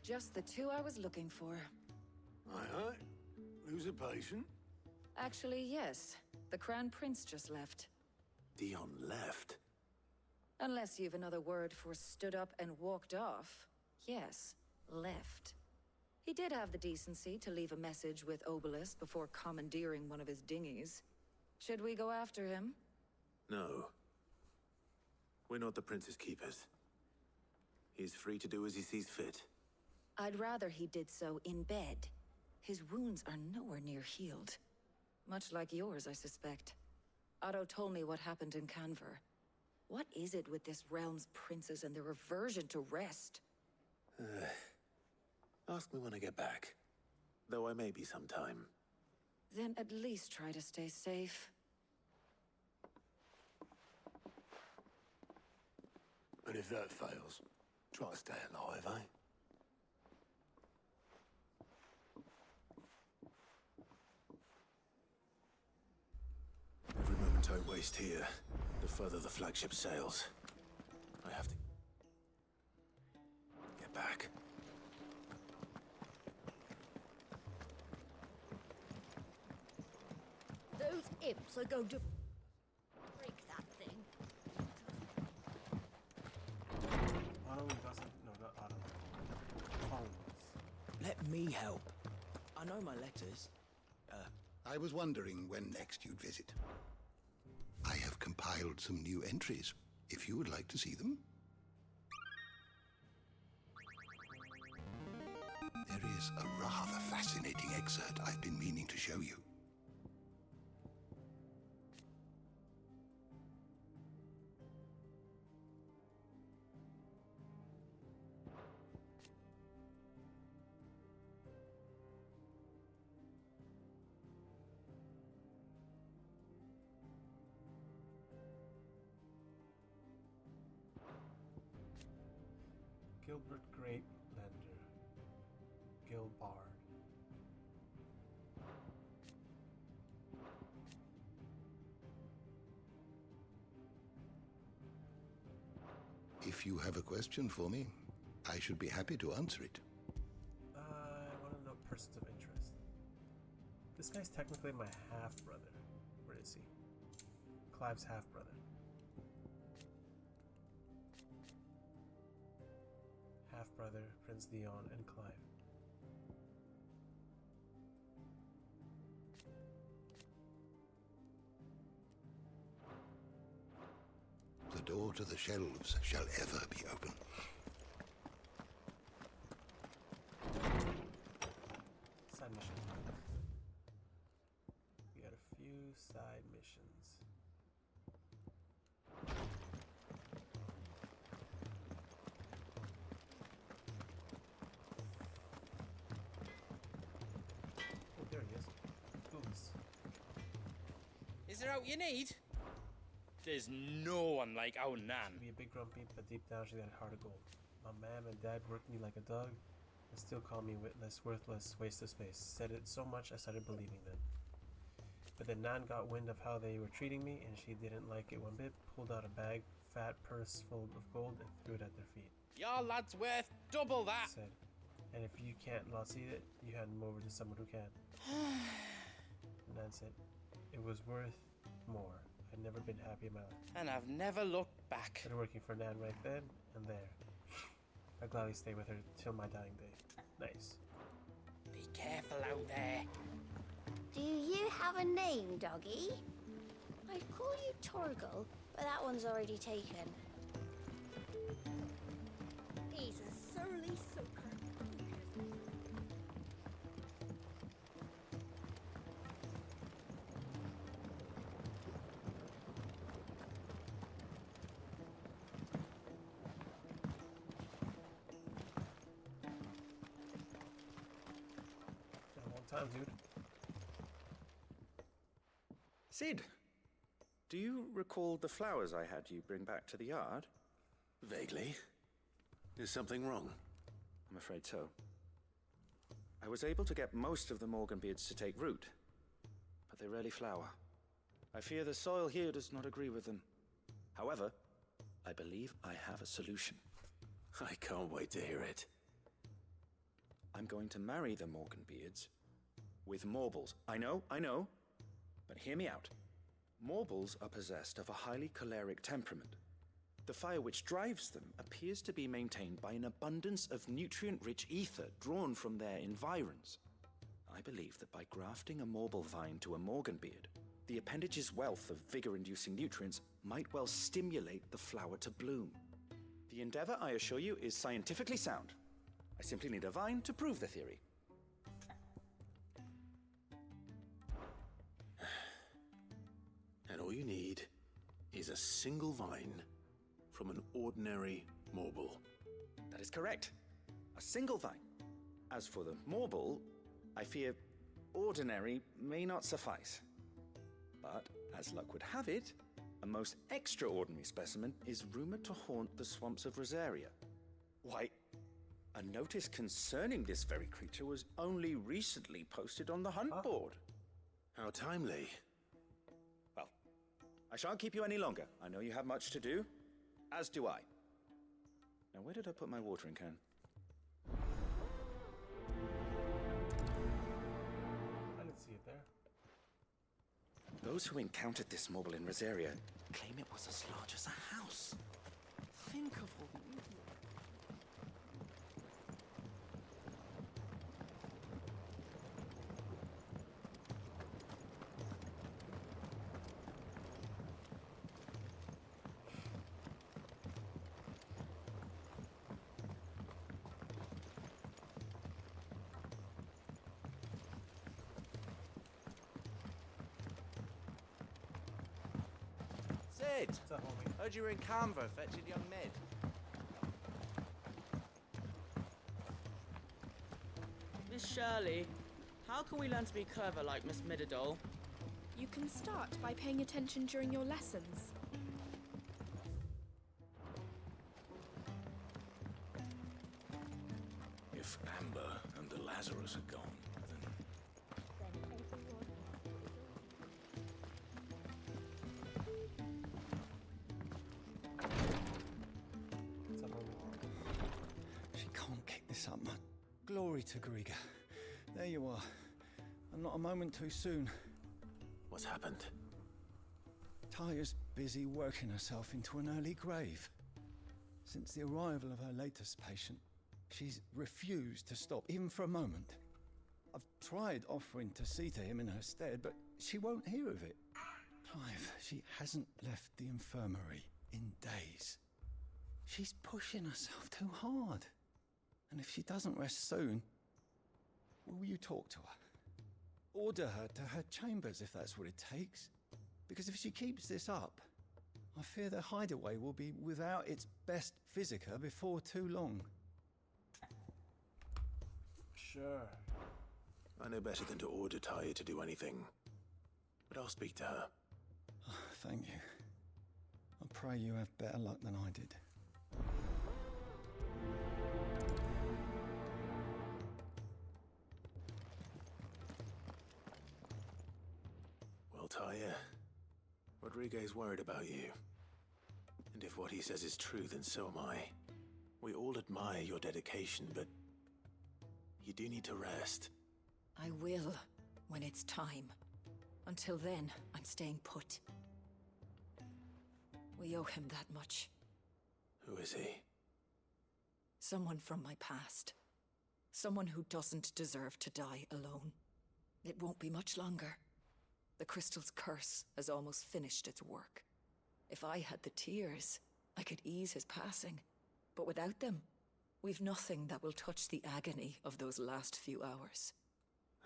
Just the two I was looking for. Aye, aye. Lose a patient? Actually, yes. The Crown Prince just left. Dion left? Unless you've another word for stood up and walked off. Yes, left. He did have the decency to leave a message with Obelisk before commandeering one of his dinghies. Should we go after him? No. We're not the Prince's keepers. He's free to do as he sees fit. I'd rather he did so in bed. His wounds are nowhere near healed. Much like yours, I suspect. Otto told me what happened in Canver. What is it with this realm's princes and their aversion to rest? Ask me when I get back. Though I may be sometime. Then at least try to stay safe. And if that fails, try to stay alive, eh? Every moment I waste here, the further the flagship sails. I have to get back. Those imps are going to break that thing. Otto doesn't. No, not Otto. Holmes. Let me help. I know my letters. I was wondering when next you'd visit. I have compiled some new entries, if you would like to see them. There is a rather fascinating excerpt I've been meaning to show you. Gilbert Grape Lender. Gilbard. If you have a question for me, I should be happy to answer it. I want to know persons of interest. This guy's technically my half-brother. Where is he? Clive's half-brother. Half-brother, Prince Leon, and Clive. The door to the shelves shall ever be open. Side mission. We got a few side missions. Oh, there he is. Boots. Is there out you need? There's no one like our Nan. Be a bit grumpy, but deep down she got a heart of gold. My mom and dad worked me like a dog and still call me witless, worthless, waste of space. Said it so much I started believing them. But then Nan got wind of how they were treating me and she didn't like it one bit, pulled out a bag, fat purse full of gold and threw it at their feet. Your lad's worth double that. Said, and if you can't not see it, you hand him over to someone who can. And Nan said, it was worth more. I'd never been happy in my life. And I've never looked back. Started working for Nan right then and there. I'd gladly stay with her till my dying day. Nice. Be careful out there. Do you have a name, doggy? I'd call you Torgal, but that one's already taken. He's a surly soaker. Been a long time, dude. Sid, do you recall the flowers I had you bring back to the yard? Vaguely. Is something wrong? I'm afraid so. I was able to get most of the Morganbeards to take root, but they rarely flower. I fear the soil here does not agree with them. However, I believe I have a solution. I can't wait to hear it. I'm going to marry the Morganbeards with Morbles. I know, but hear me out. Morbles are possessed of a highly choleric temperament. The fire which drives them appears to be maintained by an abundance of nutrient-rich ether drawn from their environs. I believe that by grafting a Morble vine to a Morganbeard, the appendage's wealth of vigor-inducing nutrients might well stimulate the flower to bloom. The endeavor, I assure you, is scientifically sound. I simply need a vine to prove the theory. And all you need is a single vine from an ordinary Morble. That is correct. A single vine. As for the Morble, I fear ordinary may not suffice. But, as luck would have it, a most extraordinary specimen is rumored to haunt the swamps of Rosaria. Why, a notice concerning this very creature was only recently posted on the hunt board. How timely. Well, I shan't keep you any longer. I know you have much to do, as do I. Now, where did I put my watering can? I didn't see it there. Those who encountered this Morble in Rosaria claim it was as large as a house. Think of all the... Sid! What's up, homie? Heard you were in Canva fetching young Ned. Miss Shirley, how can we learn to be clever like Miss Midadol? You can start by paying attention during your lessons. If Amber and the Lazarus are gone, then... What's Glory to Griga. There you are. And not a moment too soon. What's happened? Taya's busy working herself into an early grave. Since the arrival of her latest patient, she's refused to stop, even for a moment. I've tried offering to see to him in her stead, but she won't hear of it. Clive, she hasn't left the infirmary in days. She's pushing herself too hard. And if she doesn't rest soon, will you talk to her? Order her to her chambers if that's what it takes. Because if she keeps this up, I fear the hideaway will be without its best physica before too long. Sure. I know better than to order Taya to do anything. But I'll speak to her. Thank you. I pray you have better luck than I did. Well, Taya, Rodriguez worried about you. And if what he says is true, then so am I. We all admire your dedication, but you do need to rest. I will, when it's time. Until then, I'm staying put. We owe him that much. Who is he? Someone from my past. Someone who doesn't deserve to die alone. It won't be much longer. The crystal's curse has almost finished its work. If I had the tears, I could ease his passing. But without them, we've nothing that will touch the agony of those last few hours.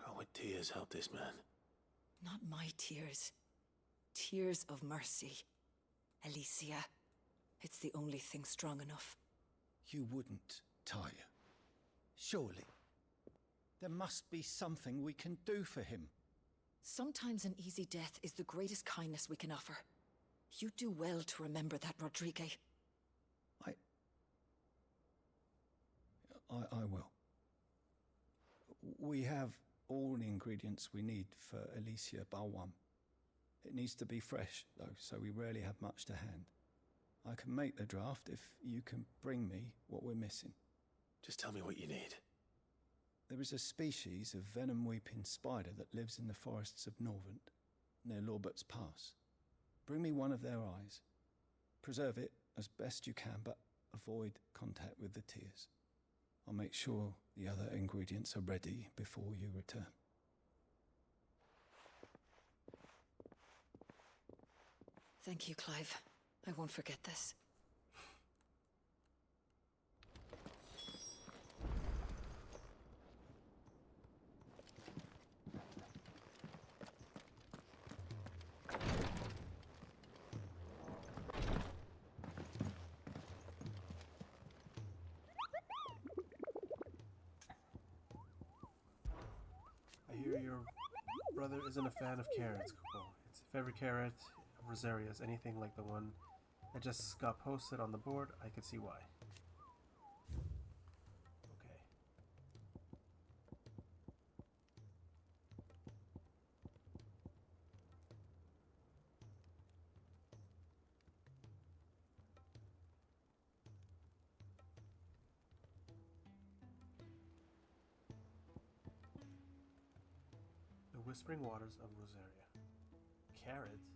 How would tears help this man? Not my tears. Tears of mercy. Alicia. It's the only thing strong enough. You wouldn't, Taya. Surely. There must be something we can do for him. Sometimes an easy death is the greatest kindness we can offer. You do well to remember that, Rodriguez. I will. We have all the ingredients we need for Alicia Balwam. It needs to be fresh, though, so we rarely have much to hand. I can make the draft if you can bring me what we're missing. Just tell me what you need. There is a species of venom-weeping spider that lives in the forests of Norvent, near Lorbert's Pass. Bring me one of their eyes. Preserve it as best you can, but avoid contact with the tears. I'll make sure the other ingredients are ready before you return. Thank you, Clive. I won't forget this. I hear your brother isn't a fan of carrots. Cool. It's if every carrot of Rosaria is anything like the one that just got posted on the board, I could see why. Okay. The Whispering Waters of Rosaria. Carrots?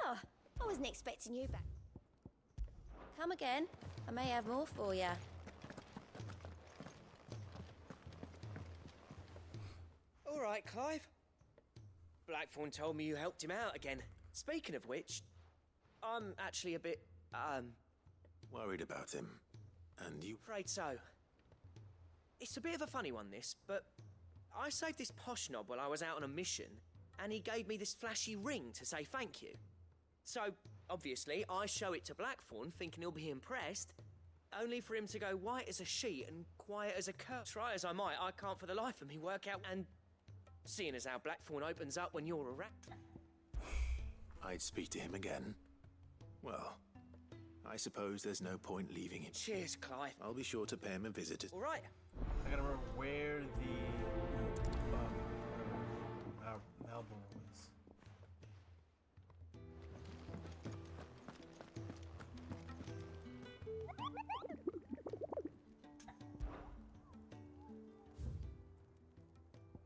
Oh, I wasn't expecting you back. Come again. I may have more for you. All right, Clive. Blackthorn told me you helped him out again. Speaking of which, I'm actually a bit, Worried about him. And you... Afraid so. It's a bit of a funny one, this, but I saved this posh knob while I was out on a mission, and he gave me this flashy ring to say thank you. So, obviously, I show it to Blackthorn, thinking he'll be impressed, only for him to go white as a sheet and quiet as a curse. Try as I might, I can't for the life of me work out, and seeing as how Blackthorn opens up when you're around... I'd speak to him again. Well, I suppose there's no point leaving him. Cheers, Clive. I'll be sure to pay him a visit. All right. I gotta remember where the Malboro is.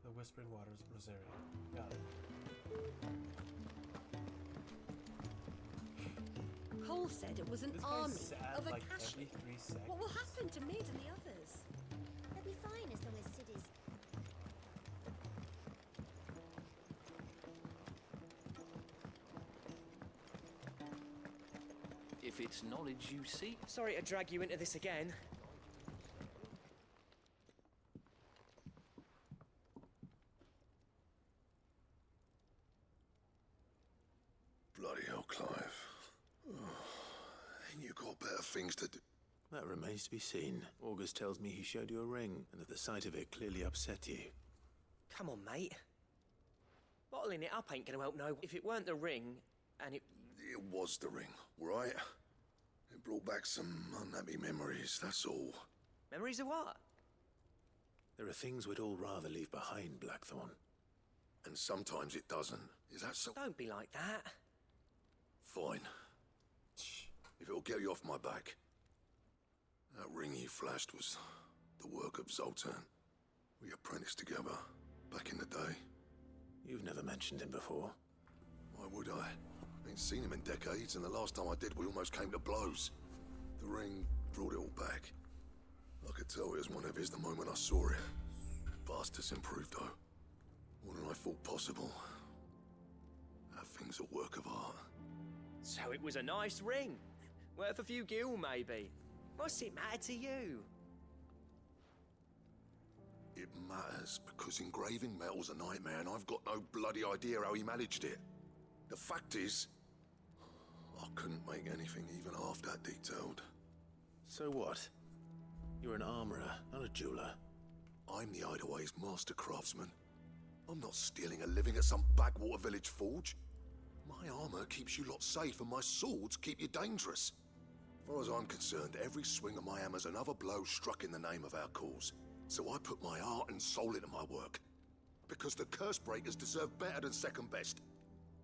The Whispering Waters, Rosaria. Got it. Cole said it was an This army guy's sad of like Akashic. every 3 seconds. What will happen to Mid and the others? They'll be fine as long as Sid is. If it's knowledge you seek. Sorry to drag you into this again. Bloody hell, Clive. Ain't you got better things to do? That remains to be seen. August tells me he showed you a ring, and that the sight of it clearly upset you. Come on, mate. Bottling it up ain't gonna help no... If it weren't the ring, and it... It was the ring, right? It brought back some unhappy memories, that's all. Memories of what? There are things we'd all rather leave behind, Blackthorn. And sometimes it doesn't. Is that so? Don't be like that. Fine. If it'll get you off my back. That ring he flashed was the work of Zoltan. We apprenticed together back in the day. You've never mentioned him before. Why would I? Ain't seen him in decades, and the last time I did, we almost came to blows. The ring brought it all back. I could tell it was one of his the moment I saw it. Vast has improved, though. More than I thought possible. That thing's a work of art. So it was a nice ring. Worth a few gil, maybe. What's it matter to you? It matters because engraving metal's a nightmare, and I've got no bloody idea how he managed it. The fact is, I couldn't make anything even half that detailed. So what? You're an armorer, not a jeweler. I'm the Hideaway's master craftsman. I'm not stealing a living at some backwater village forge. My armor keeps you lot safe, and my swords keep you dangerous. As far as I'm concerned, every swing of my hammer's another blow struck in the name of our cause. So I put my heart and soul into my work. Because the curse breakers deserve better than second best.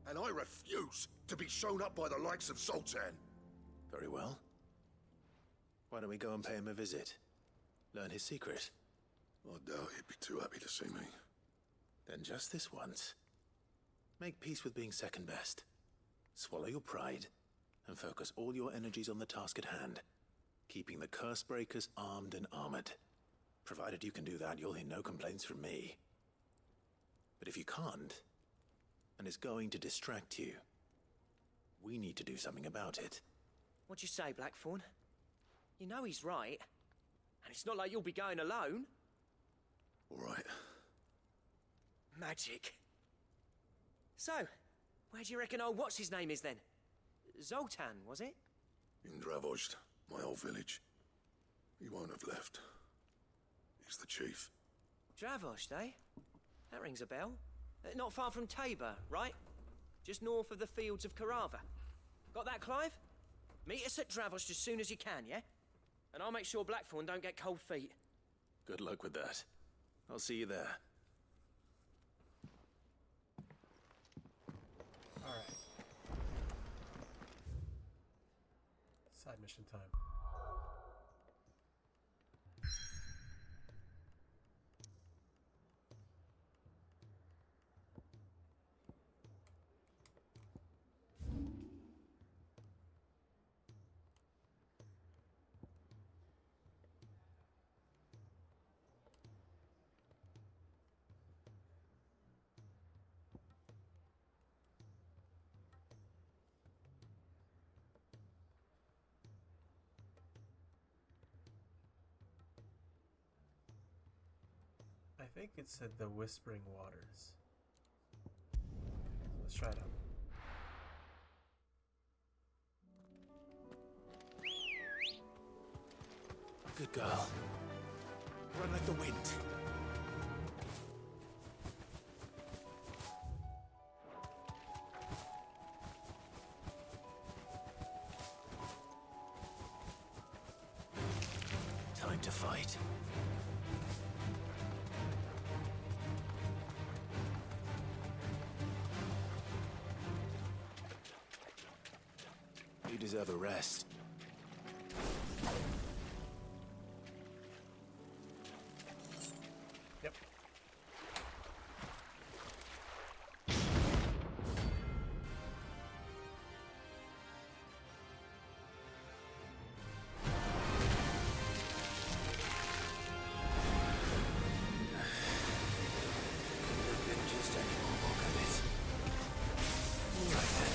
And I refuse to be shown up by the likes of Zoltan. Very well. Why don't we go and pay him a visit? Learn his secret. I doubt he'd be too happy to see me. Then just this once. Make peace with being second best. Swallow your pride, and focus all your energies on the task at hand. Keeping the curse breakers armed and armored. Provided you can do that, you'll hear no complaints from me. But if you can't, and it's going to distract you, we need to do something about it. What'd you say, Blackthorn? You know he's right. And it's not like you'll be going alone. All right. Magic. So, where do you reckon old what's-his-name is then? Zoltan, was it? In Dravozd, my old village. He won't have left. He's the chief. Dravozd, eh? That rings a bell. Not far from Tabor, right? Just north of the fields of Karava. Got that, Clive? Meet us at Dravozd as soon as you can, yeah? And I'll make sure Blackthorn don't get cold feet. Good luck with that. I'll see you there. Alright. Side mission time. think it said the Whispering Waters. Let's try it out. Good girl. Run like the wind. Time to fight. You deserve a rest. Yep. Couldn't have been just any more walk of it. Right then.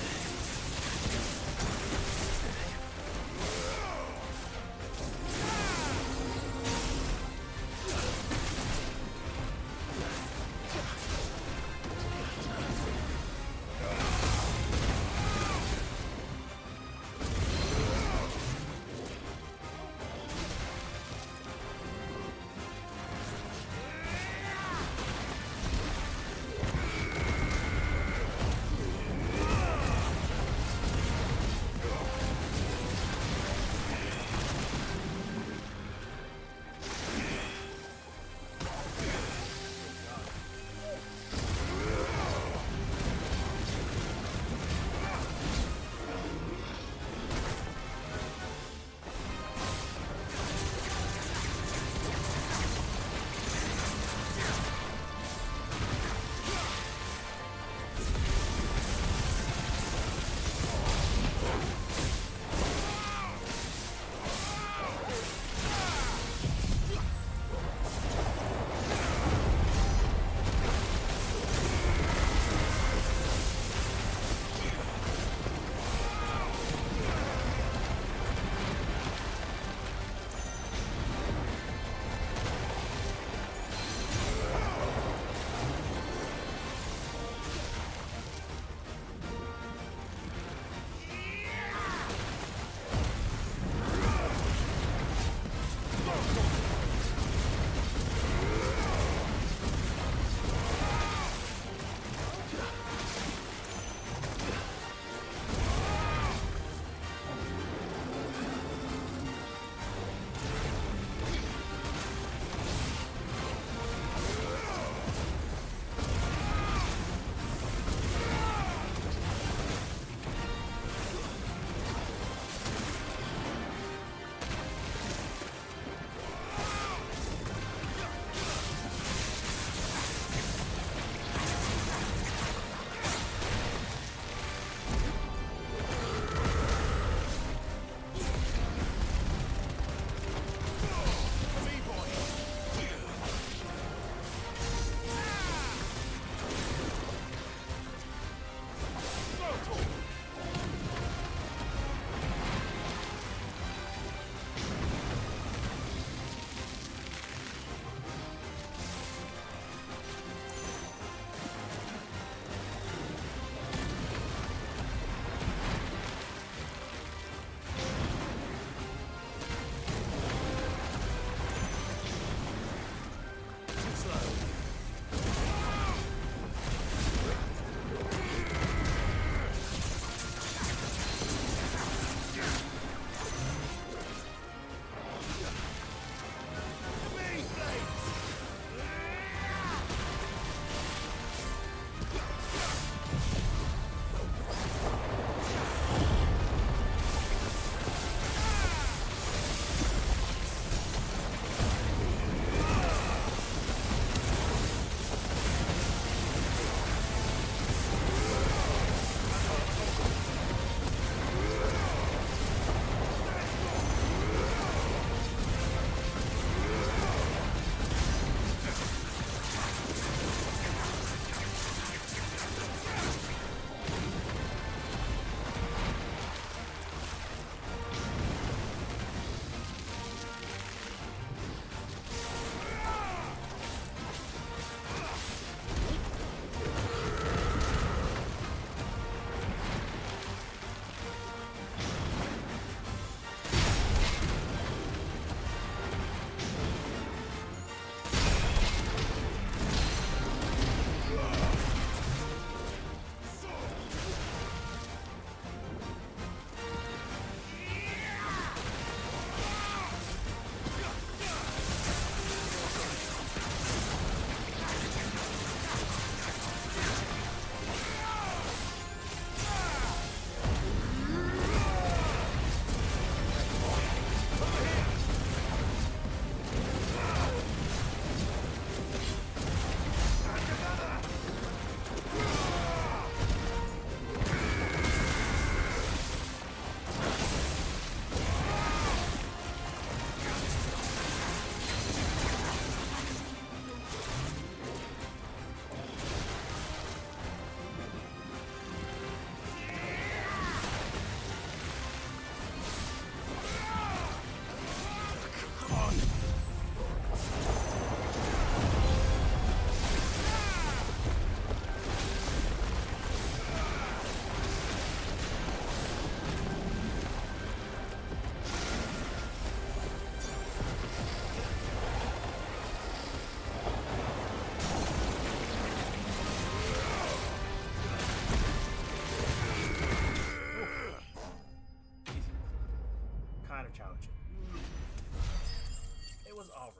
It was alright.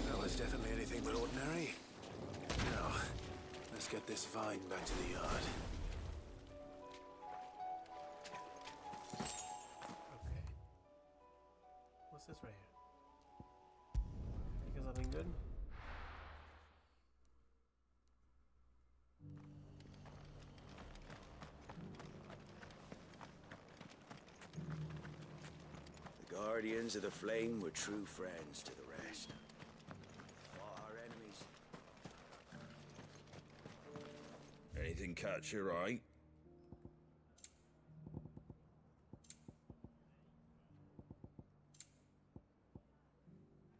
That was definitely anything but ordinary. Now, let's get this vine back to the yard. Okay. What's this right here? Think of something good? The Guardians of the Flame were true friends to the rest. Fought our enemies. Anything catch your eye?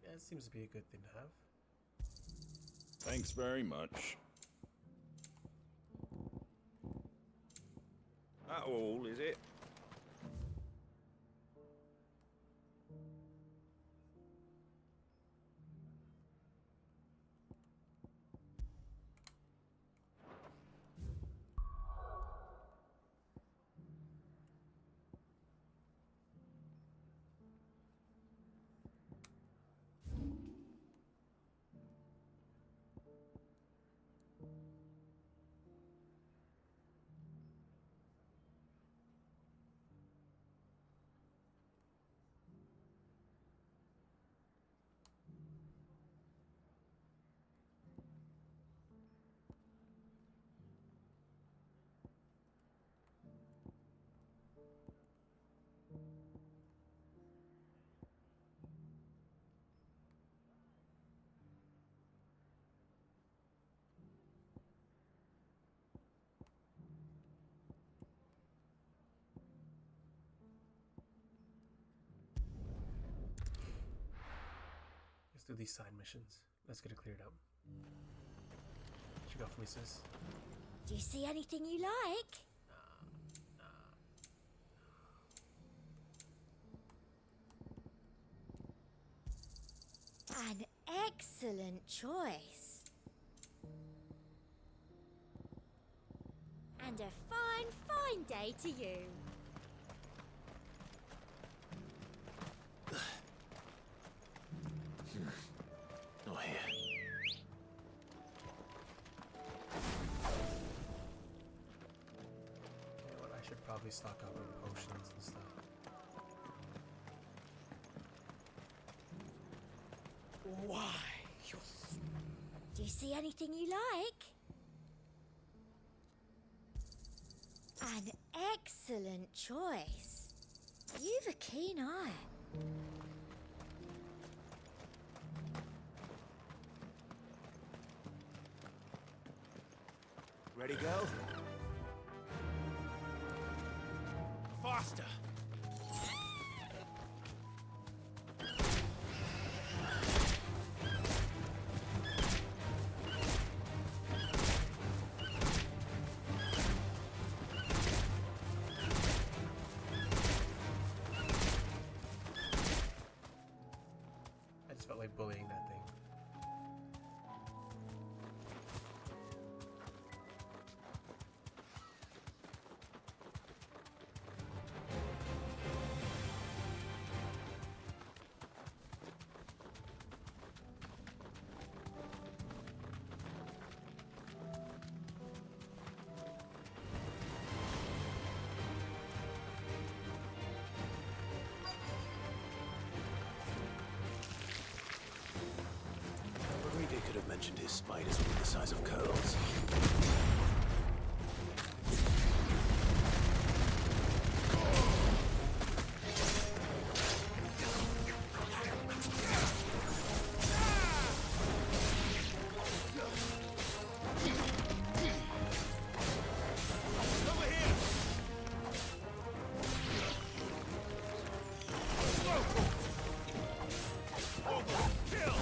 Yeah, it seems to be a good thing to have. Thanks very much. That all, is it? Let's do these side missions. Let's get it cleared up. What you got for me, sis? Do you see anything you like? An excellent choice. And a fine, fine day to you. Not here. You know what? I should probably stock up on potions and stuff. Why? Do you see anything you like? An excellent choice. You've a keen eye. Ready, go? Faster! I just felt like bullying that thing. Rodriguez could have mentioned his spiders were the size of curls. Kill!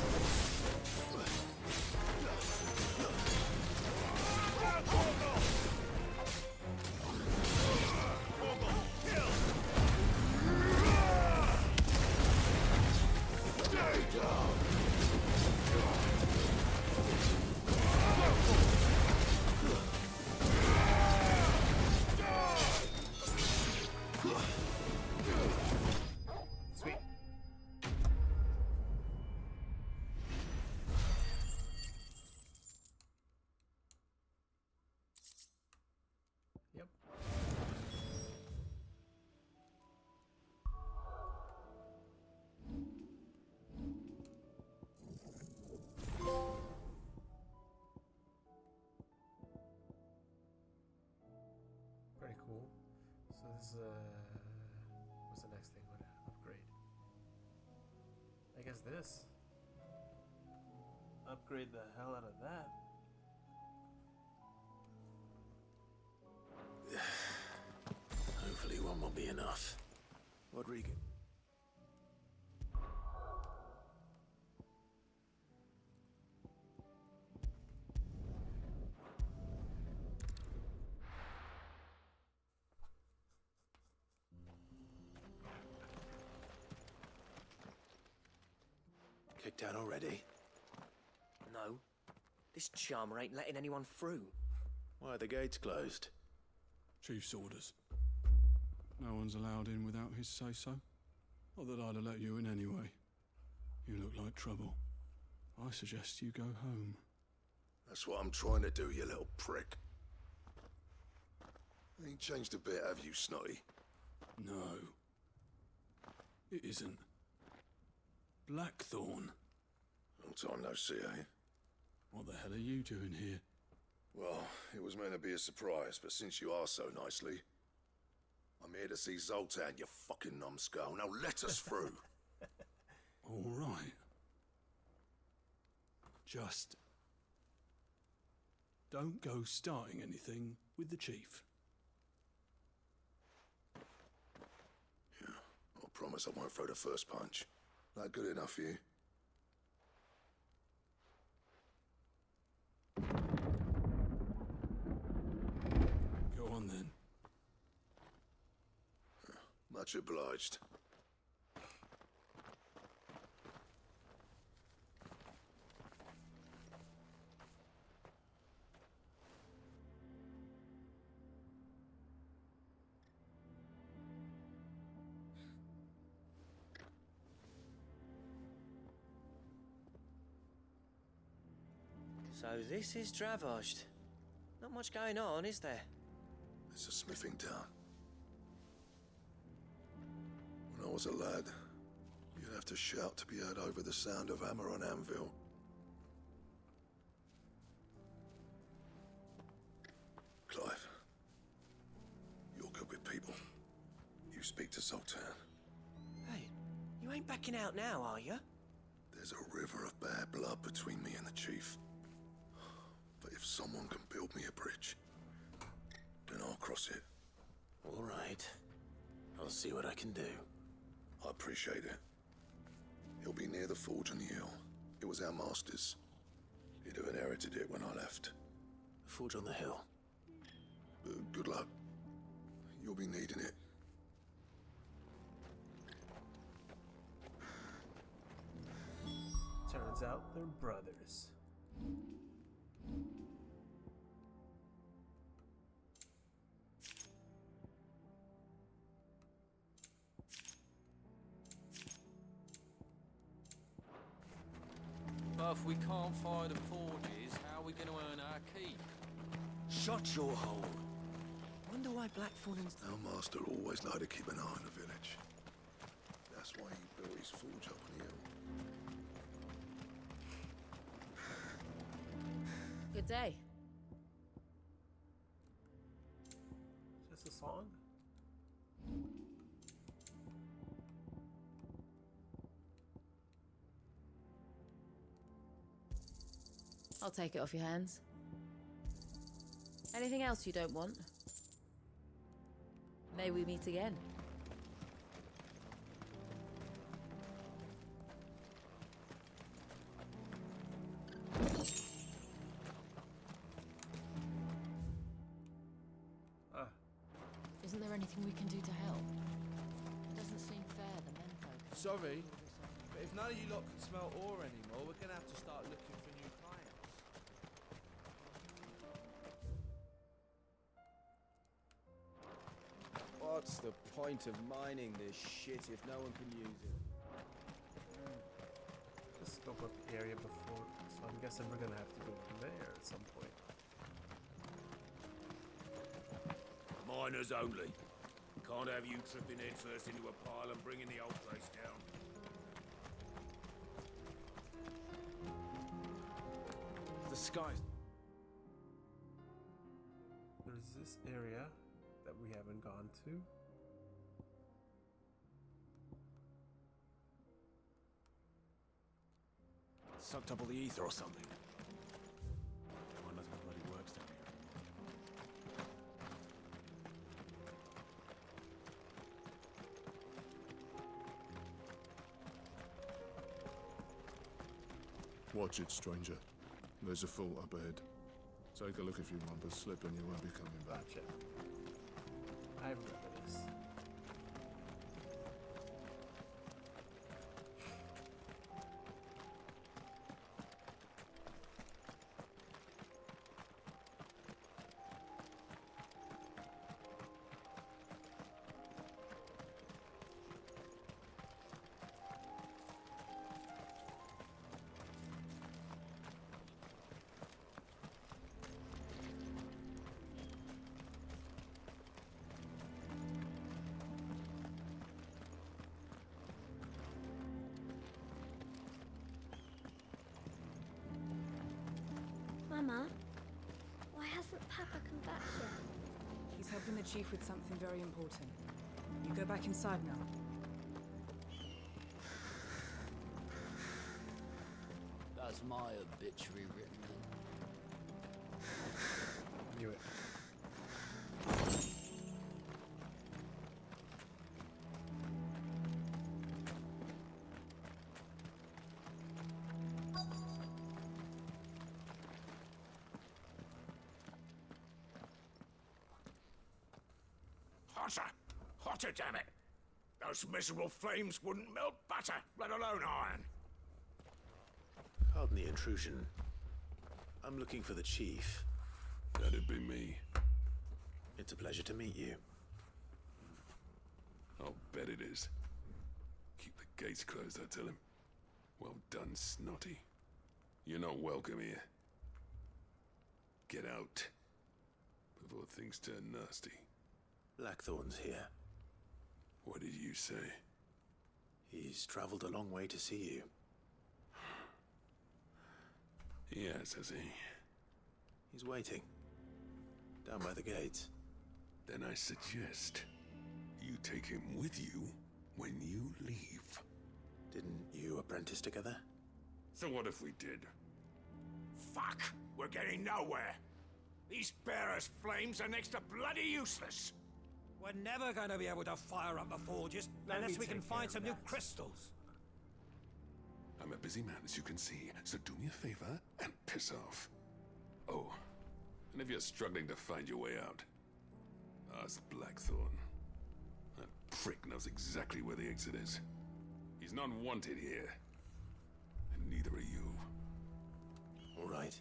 what's the next thing? What upgrade? I guess this. Upgrade the hell out of that. Hopefully one will be enough. Rodrigo. Kicked out already? No. This charmer ain't letting anyone through. Why are the gates closed? Chief's orders. No one's allowed in without his say-so. Not that I'd have let you in anyway. You look like trouble. I suggest you go home. That's what I'm trying to do, you little prick. Ain't changed a bit, have you, Snotty? No. It isn't. Blackthorn. Long time no see, eh? What the hell are you doing here? Well, it was meant to be a surprise, but since you are so nicely, I'm here to see Zoltan, you fucking numbskull. Now let us through. All right. Just don't go starting anything with the chief. Yeah, I promise I won't throw the first punch. That good enough for you? Go on then. Much obliged. So this is Dravaged. Not much going on, is there? It's a smithing town. When I was a lad, you'd have to shout to be heard over the sound of hammer on anvil. Clive, you're good with people. You speak to Zoltan. Hey, you ain't backing out now, are you? There's a river of bad blood between me and the chief. But if someone can build me a bridge, then I'll cross it. All right. I'll see what I can do. I appreciate it. He'll be near the forge on the hill. It was our master's. He'd have inherited it when I left. The forge on the hill? Good luck. You'll be needing it. Turns out they're brothers. But if we can't fire the forges, how are we going to earn our keep? Shut your hole. Wonder why Blackthorn and... Our master always liked to keep an eye on the village. That's why he built his forge up on the hill. Good day. Is this a song? I'll take it off your hands. Anything else you don't want? May we meet again. Isn't there anything we can do to help? It doesn't seem fair the menfolk. Sorry, but if none of you lot can smell ore anymore, we're gonna have to start looking for new clients. What's the point of mining this shit if no one can use it? Just scope up the area before, so I'm guessing we're gonna have to go there at some point. Miners only. Can't have you tripping head first into a pile and bringing the old place down. The skies. There's this area that we haven't gone to. Sucked up all the ether or something. Well, nothing bloody works down here anymore. Watch it, stranger. There's a fault up ahead. Take a look if you want, but slip and you won't be coming back. Gotcha. I remember this. Mama, why hasn't Papa come back yet? He's helping the chief with something very important. You go back inside now. That's my obituary written in. Knew it. Hotter! Hotter, damn it! Those miserable flames wouldn't melt butter, let alone iron. Pardon the intrusion. I'm looking for the chief. That'd be me. It's a pleasure to meet you. I'll bet it is. Keep the gates closed, I tell him. Well done, Snotty. You're not welcome here. Get out. Before things turn nasty. Blackthorn's here. What did you say? He's traveled a long way to see you. Yes, has he? He's waiting. Down by the gates. Then I suggest you take him with you when you leave. Didn't you apprentice together? So what if we did? Fuck! We're getting nowhere. These bearers' flames are next to bloody useless. We're never going to be able to fire up the forges unless we can find some new crystals. I'm a busy man, as you can see, so do me a favor and piss off. Oh, and if you're struggling to find your way out, ask Blackthorn. That prick knows exactly where the exit is. He's not wanted here, and neither are you. All right.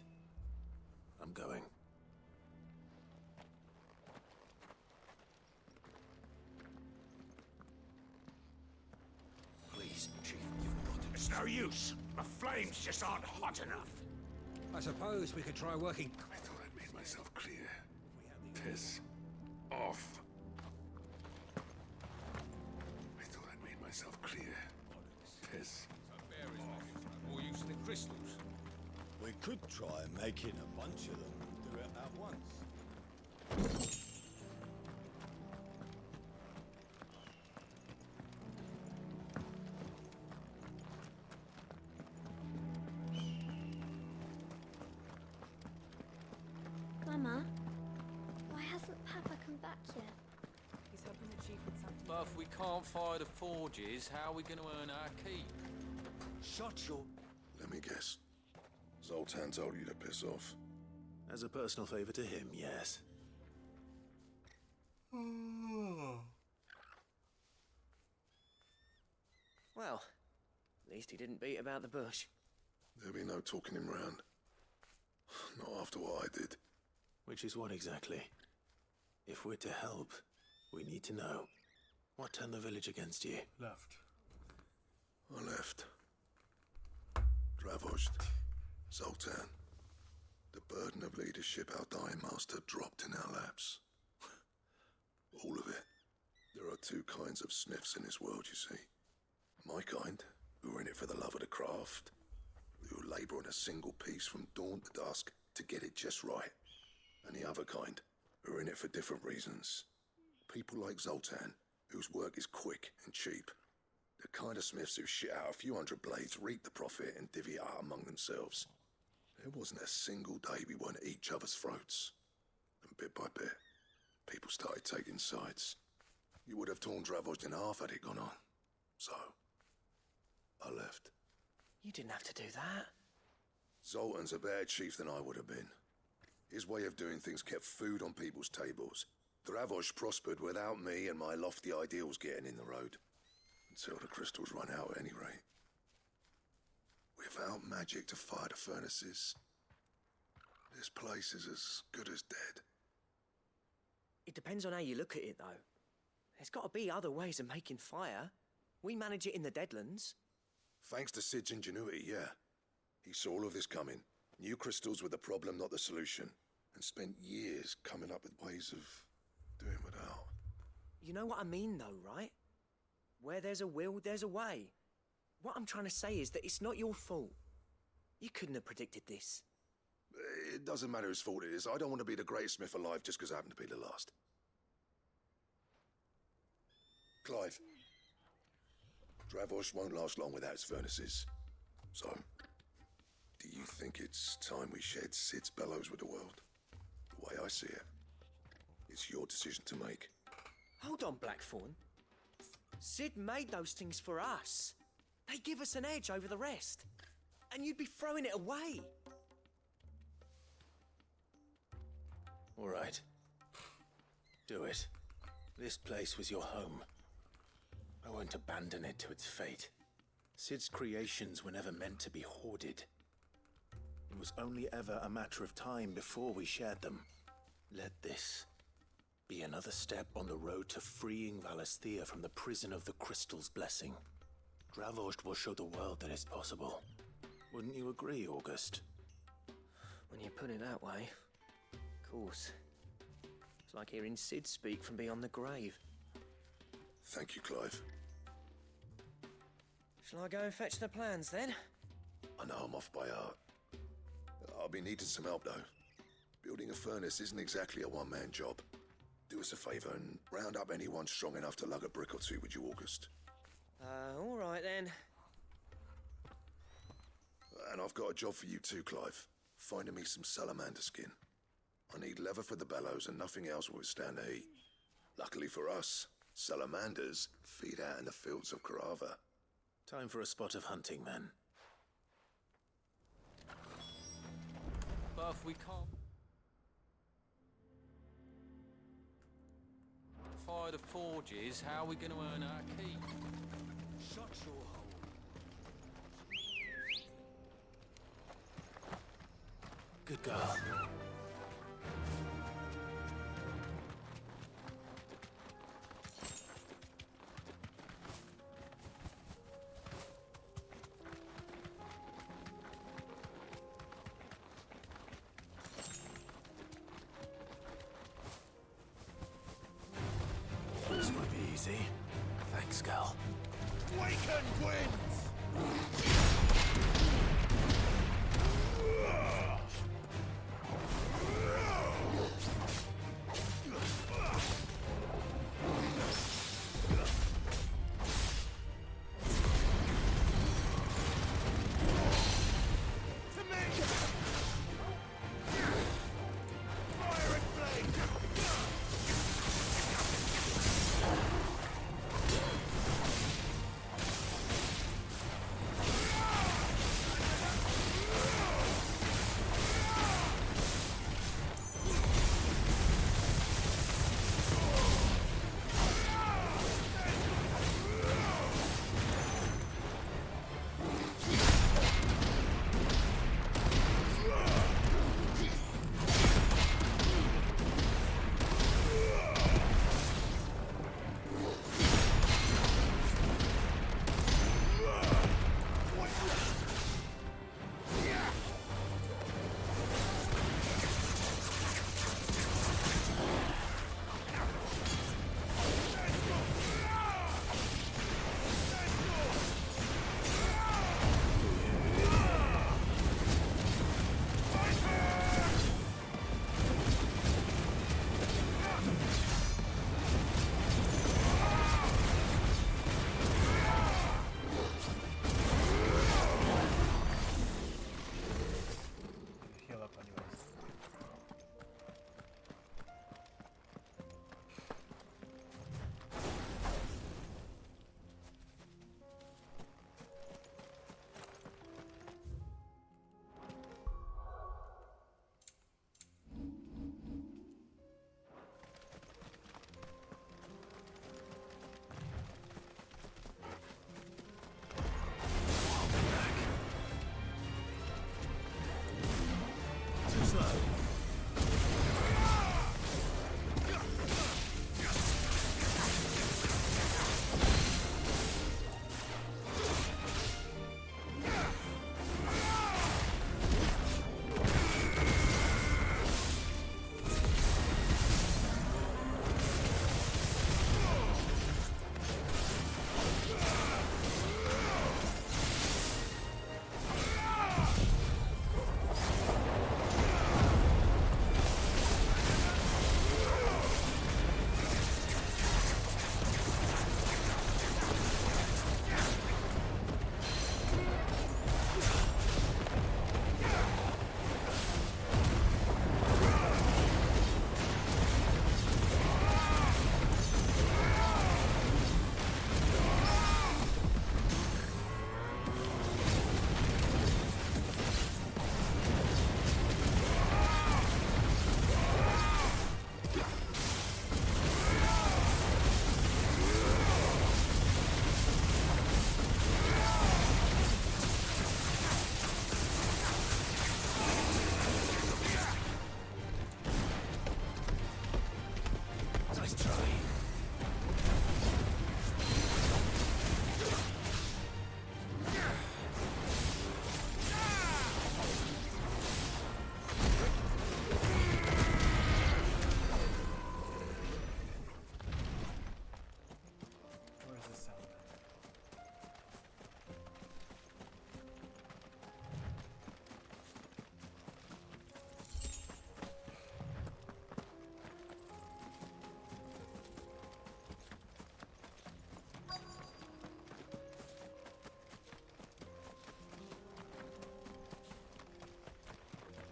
I'm going. Please, Chief, you've got to... It's no use. The flames just aren't hot enough. I suppose we could try working... I thought I'd made myself clear. Piss off. I thought I'd made myself clear. Piss off. More use of the crystals. We could try making a bunch of them and do it at once. Mama, why hasn't Papa come back yet? He's helping the chief with something. But if we can't fire the forges, how are we going to earn our keep? Shut your... Let me guess. Zoltan told you to piss off. As a personal favor to him, yes. Well, at least he didn't beat about the bush. There'll be no talking him round. Not after what I did. Which is what exactly? If we're to help, we need to know. What turned the village against you? Left. I left. Dravoshed. Zoltan. The burden of leadership our dying master dropped in our laps. All of it. There are two kinds of smiths in this world, you see. My kind, who are in it for the love of the craft, who labour on a single piece from dawn to dusk to get it just right. And the other kind, who are in it for different reasons. People like Zoltan, whose work is quick and cheap. The kind of smiths who shit out a few hundred blades, reap the profit, and divvy it out among themselves. There wasn't a single day we weren't at each other's throats. And bit by bit, people started taking sides. You would have torn Dravost in half had it gone on. So, I left. You didn't have to do that. Zoltan's a better chief than I would have been. His way of doing things kept food on people's tables. Dravost prospered without me and my lofty ideals getting in the road. Until the crystals run out at any rate. Without magic to fire the furnaces, this place is as good as dead. It depends on how you look at it, though. There's got to be other ways of making fire. We manage it in the Deadlands. Thanks to Sid's ingenuity, yeah. He saw all of this coming. Knew crystals were the problem, not the solution. And spent years coming up with ways of doing without. You know what I mean, though, right? Where there's a will, there's a way. What I'm trying to say is that it's not your fault. You couldn't have predicted this. It doesn't matter whose fault it is. I don't want to be the greatest smith alive just because I happen to be the last. Clive. Dravost won't last long without its furnaces. So, do you think it's time we shed Sid's bellows with the world? The way I see it, it's your decision to make. Hold on, Blackthorn. Sid made those things for us. They give us an edge over the rest. And you'd be throwing it away. All right. Do it. This place was your home. I won't abandon it to its fate. Sid's creations were never meant to be hoarded. It was only ever a matter of time before we shared them. Let this be another step on the road to freeing Valisthea from the prison of the Crystal's blessing. Dravost will show the world that it's possible. Wouldn't you agree, August? When you put it that way, of course. It's like hearing Sid speak from beyond the grave. Thank you, Clive. Shall I go and fetch the plans, then? I know I'm off by heart. I'll be needing some help, though. Building a furnace isn't exactly a one-man job. Do us a favour and round up anyone strong enough to lug a brick or two, would you, August? All right, then. And I've got a job for you too, Clive. Finding me some salamander skin. I need leather for the bellows and nothing else will withstand the heat. Luckily for us, salamanders feed out in the fields of Carava. Time for a spot of hunting, then. But if we can't fire the forges, how are we going to earn our keep? Shut your hole. Good girl. This won't be easy. Thanks, girl. Waken, twins! slow.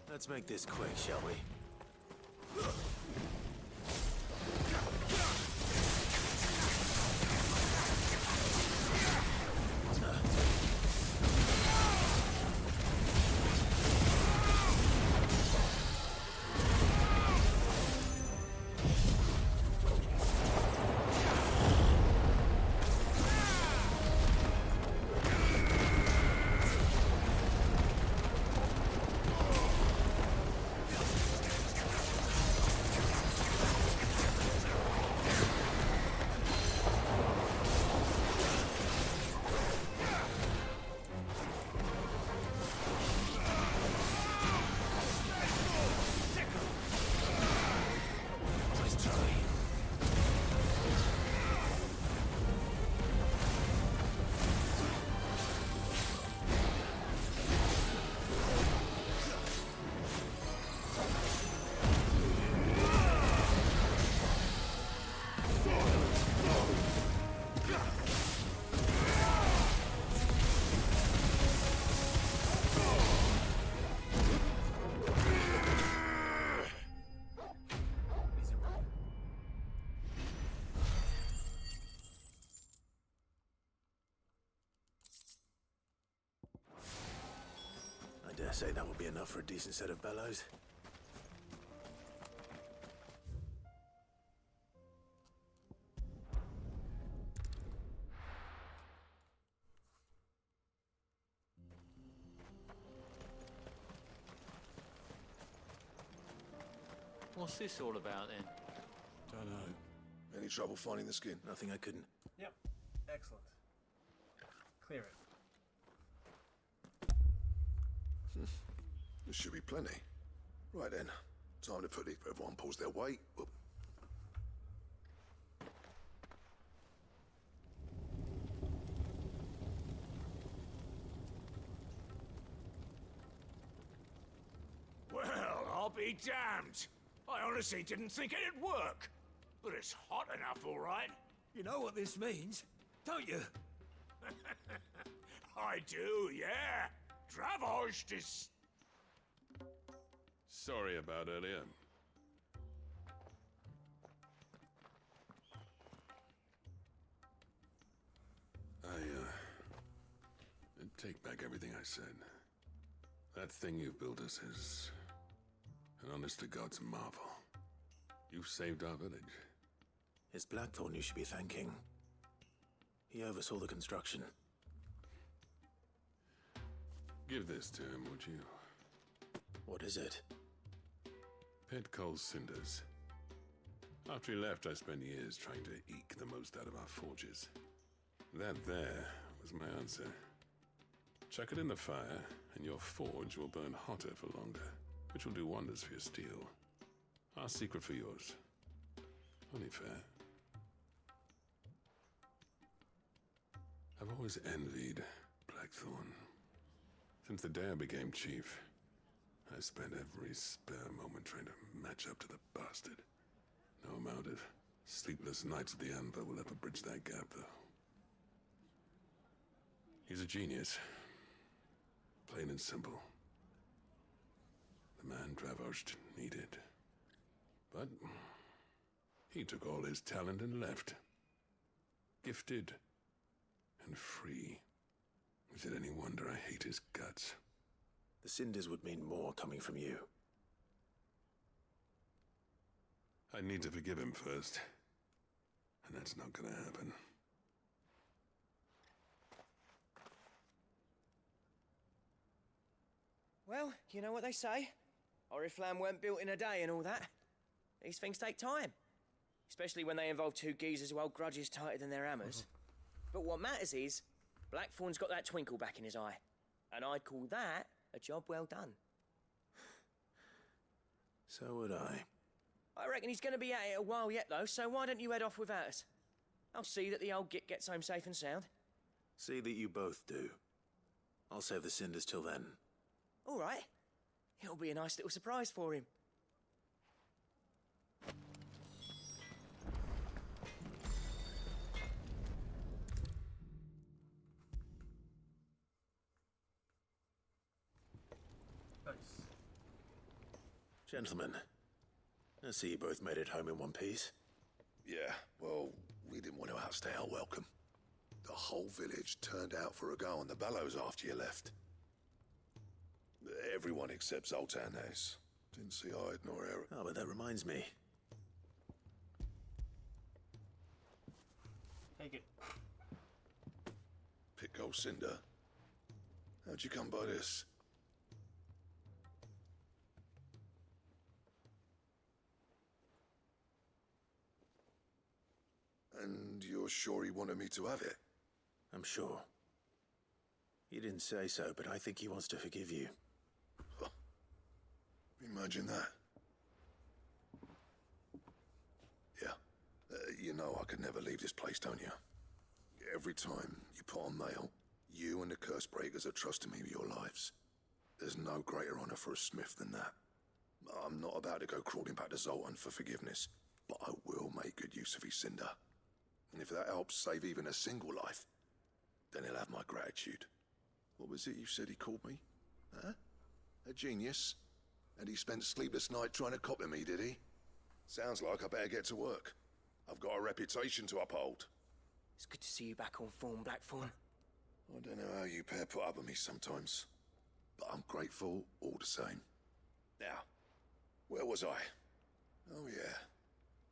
Let's make this quick, shall we? I dare say that will be enough for a decent set of bellows. What's this all about then? Don't know. Any trouble finding the skin? Nothing I couldn't. Yep. Excellent. Clear it. There should be plenty. Right then. Time to put it. Everyone pulls their weight. Whoop. Well, I'll be damned. I honestly didn't think it'd work. But it's hot enough, all right. You know what this means, don't you? I do, yeah. Dravoshed is... Sorry about earlier. I take back everything I said. That thing you built us is an honest-to-God's marvel. You saved our village. It's Blackthorn you should be thanking. He oversaw the construction. Give this to him, would you? What is it? Pit Cole's cinders. After he left, I spent years trying to eke the most out of our forges. That there was my answer. Chuck it in the fire, and your forge will burn hotter for longer, which will do wonders for your steel. Our secret for yours. Only fair. I've always envied Blackthorn. Since the day I became chief, I spent every spare moment trying to match up to the bastard. No amount of sleepless nights at the Anvil will ever bridge that gap, though. He's a genius. Plain and simple. The man Dravosht needed. But he took all his talent and left. Gifted and free. Is it any wonder I hate his guts? The cinders would mean more coming from you. I need to forgive him first. And that's not gonna happen. Well, you know what they say. Oriflamme weren't built in a day and all that. These things take time. Especially when they involve two geezers who hold grudges tighter than their hammers. But what matters is, Blackthorn's got that twinkle back in his eye. And I'd call that a job well done. So would I. I reckon he's going to be at it a while yet, though, so why don't you head off without us? I'll see that the old git gets home safe and sound. See that you both do. I'll save the cinders till then. All right. It'll be a nice little surprise for him. Nice. Gentlemen, I see you both made it home in one piece. Yeah, well, we didn't want to outstay our welcome. The whole village turned out for a go on the bellows after you left. Everyone except Zoltan has. Didn't see hide nor hair. Oh, but that reminds me. Take it. Pico Cinder. How'd you come by this? And you're sure he wanted me to have it? I'm sure. He didn't say so, but I think he wants to forgive you. Huh. Imagine that. Yeah. You know I could never leave this place, don't you? Every time you put on mail, you and the curse breakers are trusting me with your lives. There's no greater honor for a smith than that. I'm not about to go crawling back to Zoltan for forgiveness, but I will make good use of his cinder. And if that helps save even a single life, then he'll have my gratitude. What was it you said he called me? Huh? A genius? And he spent sleepless night trying to copy me, did he? Sounds like I better get to work. I've got a reputation to uphold. It's good to see you back on form, Blackthorn. I don't know how you pair put up with me sometimes, but I'm grateful all the same. Now, where was I? Oh yeah,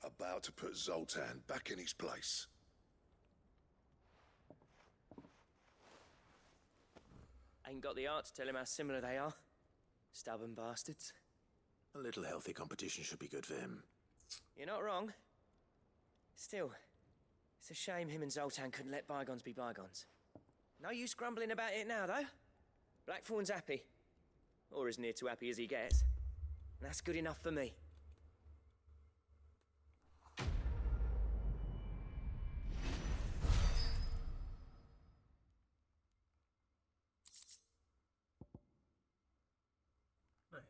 about to put Zoltan back in his place. Ain't got the art to tell him how similar they are. Stubborn bastards. A little healthy competition should be good for him. You're not wrong. Still, it's a shame him and Zoltan couldn't let bygones be bygones. No use grumbling about it now, though. Blackthorn's happy. Or as near to happy as he gets. And that's good enough for me. Nice.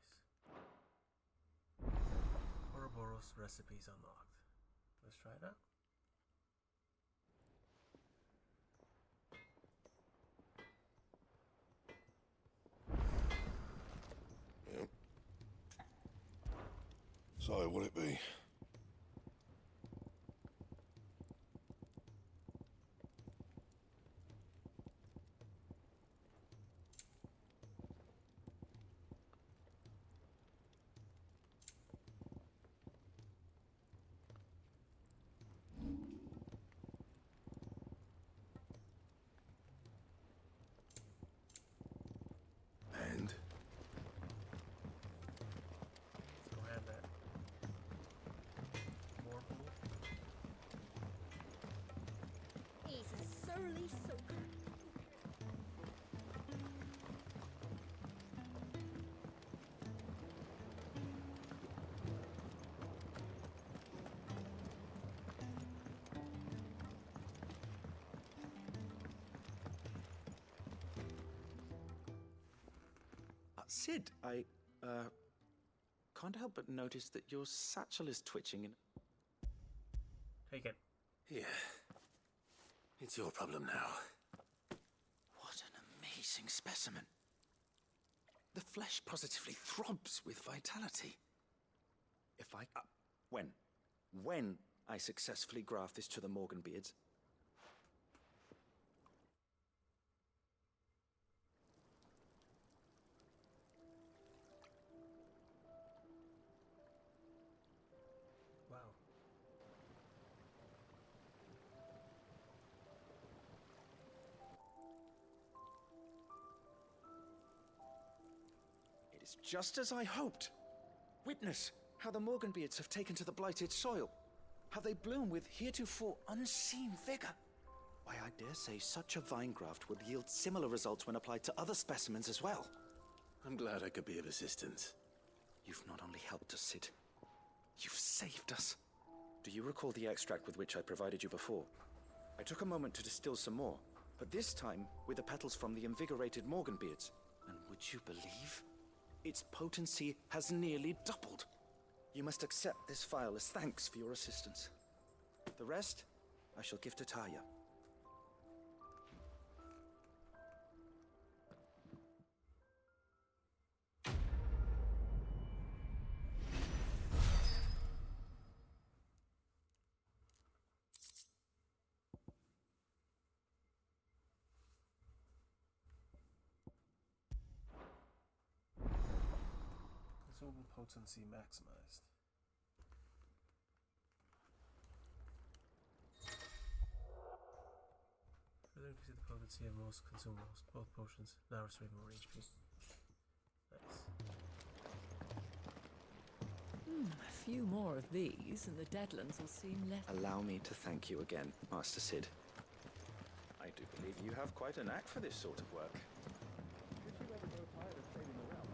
Ouroboros recipes unlocked. Let's try it out. Yep. So, what'll it be? Let's go have that. thoroughly soaked. Sid, I can't help but notice that your satchel is twitching and... Take it. Yeah. It's your problem now. What an amazing specimen. The flesh positively throbs with vitality. If I... when I successfully graft this to the Morganbeards... Wow. It is just as I hoped. Witness how the Morganbeards have taken to the blighted soil. How they bloom with heretofore unseen vigor. Why, I dare say such a vine graft would yield similar results when applied to other specimens as well. I'm glad I could be of assistance. You've not only helped us, Sid, you've saved us. Do you recall the extract with which I provided you before? I took a moment to distill some more, but this time with the petals from the invigorated Morganbeards. And would you believe? Its potency has nearly doubled. You must accept this vial as thanks for your assistance. The rest, I shall give to Taya. Consumable potency maximized. Further increase the potency of most consumables, both potions, now restoring more HP. Nice. A few more of these, and the Deadlands will seem less. Allow me to thank you again, Master Sid. I do believe you have quite a knack for this sort of work. Should you ever grow tired of trading around?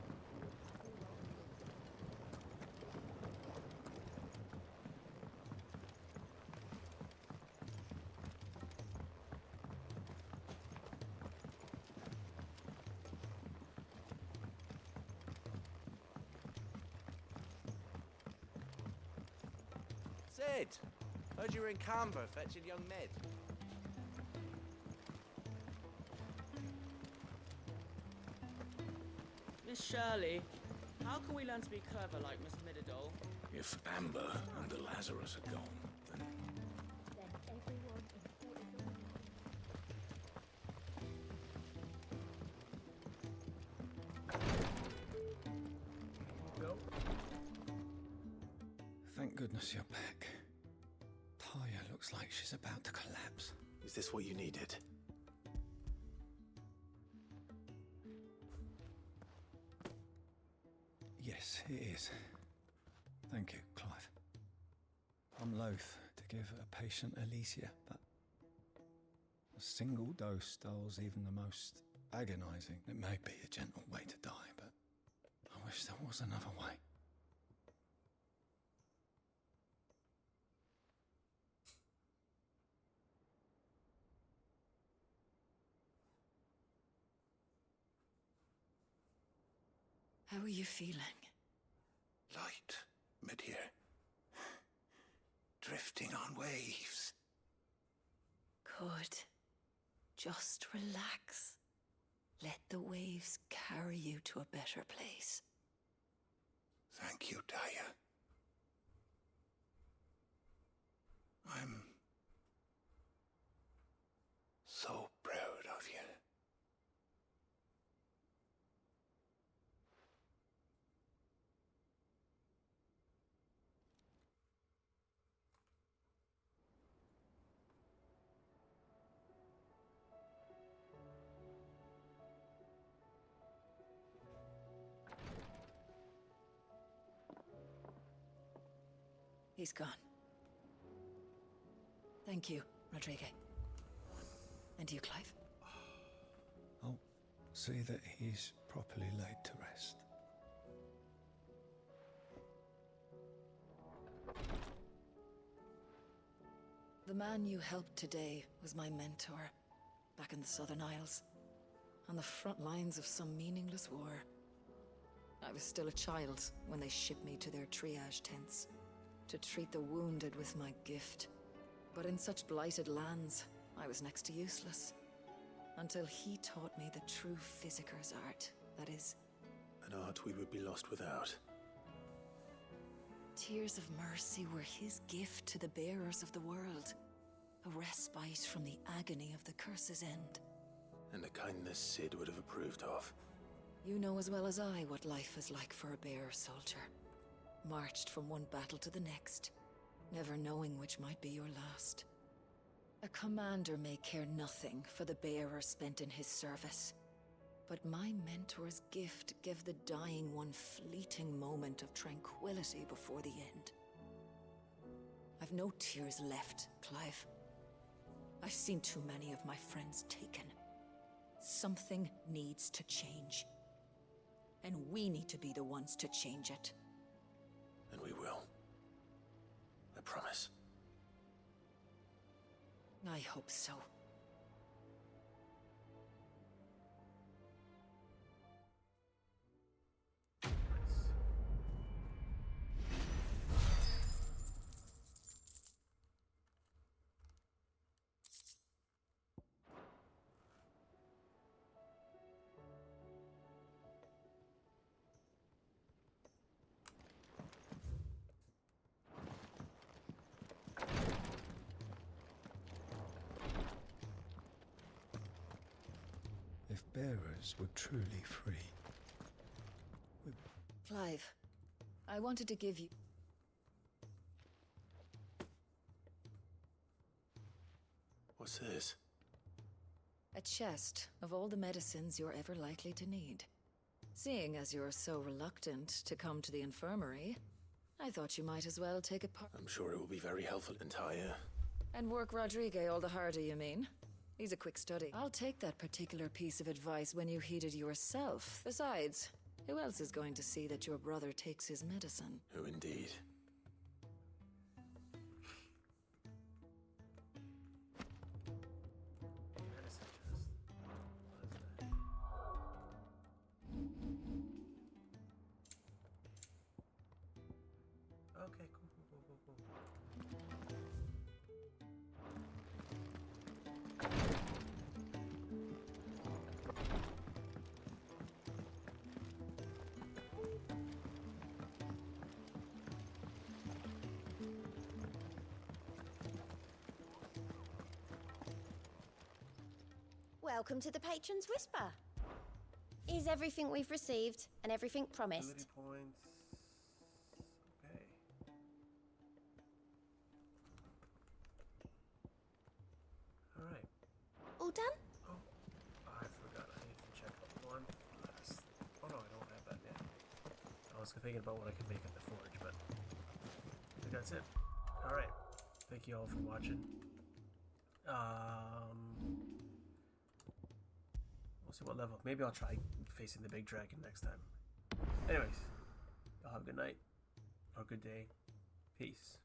Sid! Heard you were in Canva fetching young Med. Miss Shirley, how can we learn to be clever like Miss Midadol? If Amber and the Lazarus are gone, then... everyone Go. Thank goodness you're back. Taya looks like she's about to collapse. Is this what you needed? Yes, it is. Thank you, Clive. I'm loath to give a patient Alicia, but a single dose dulls even the most agonizing. It may be a gentle way to die, but I wish there was another way. How are you feeling? Light, mid-here. Drifting on waves. Good. Just relax. Let the waves carry you to a better place. Thank you, Taya. I'm so proud of you. He's gone. Thank you, Rodrigo. And you, Clive? I'll see that he's properly laid to rest. The man you helped today was my mentor, back in the Southern Isles, on the front lines of some meaningless war. I was still a child when they shipped me to their triage tents, to treat the wounded with my gift. But in such blighted lands, I was next to useless. Until he taught me the true physicker's art, that is. An art we would be lost without. Tears of mercy were his gift to the bearers of the world. A respite from the agony of the curse's end. And a kindness Sid would have approved of. You know as well as I what life is like for a bearer soldier. Marched from one battle to the next, never knowing which might be your last. A commander may care nothing for the bearer spent in his service. But my mentor's gift gave the dying one fleeting moment of tranquility before the end. I've no tears left, Clive. I've seen too many of my friends taken. Something needs to change. And we need to be the ones to change it. And we will. I promise. I hope so. If bearers were truly free. Clive, I wanted to give you... What's this? a chest of all the medicines you're ever likely to need. Seeing as you're so reluctant to come to the infirmary, I thought you might as well take a part. I'm sure it will be very helpful, Entire. And work Rodrigue all the harder, you mean? He's a quick study. I'll take that particular piece of advice when you heed it yourself. Besides, who else is going to see that your brother takes his medicine? Who indeed? Okay, cool. Welcome to the Patron's Whisper. Is everything we've received and everything promised? Ability points. Okay. Alright. All done? Oh, I forgot. I need to check one last. Oh no, I don't have that yet. I was thinking about what I could make at the forge, but I think that's it. Alright. Thank you all for watching. We'll see what level. Maybe I'll try facing the big dragon next time. Anyways, y'all have a good night or good day. Peace.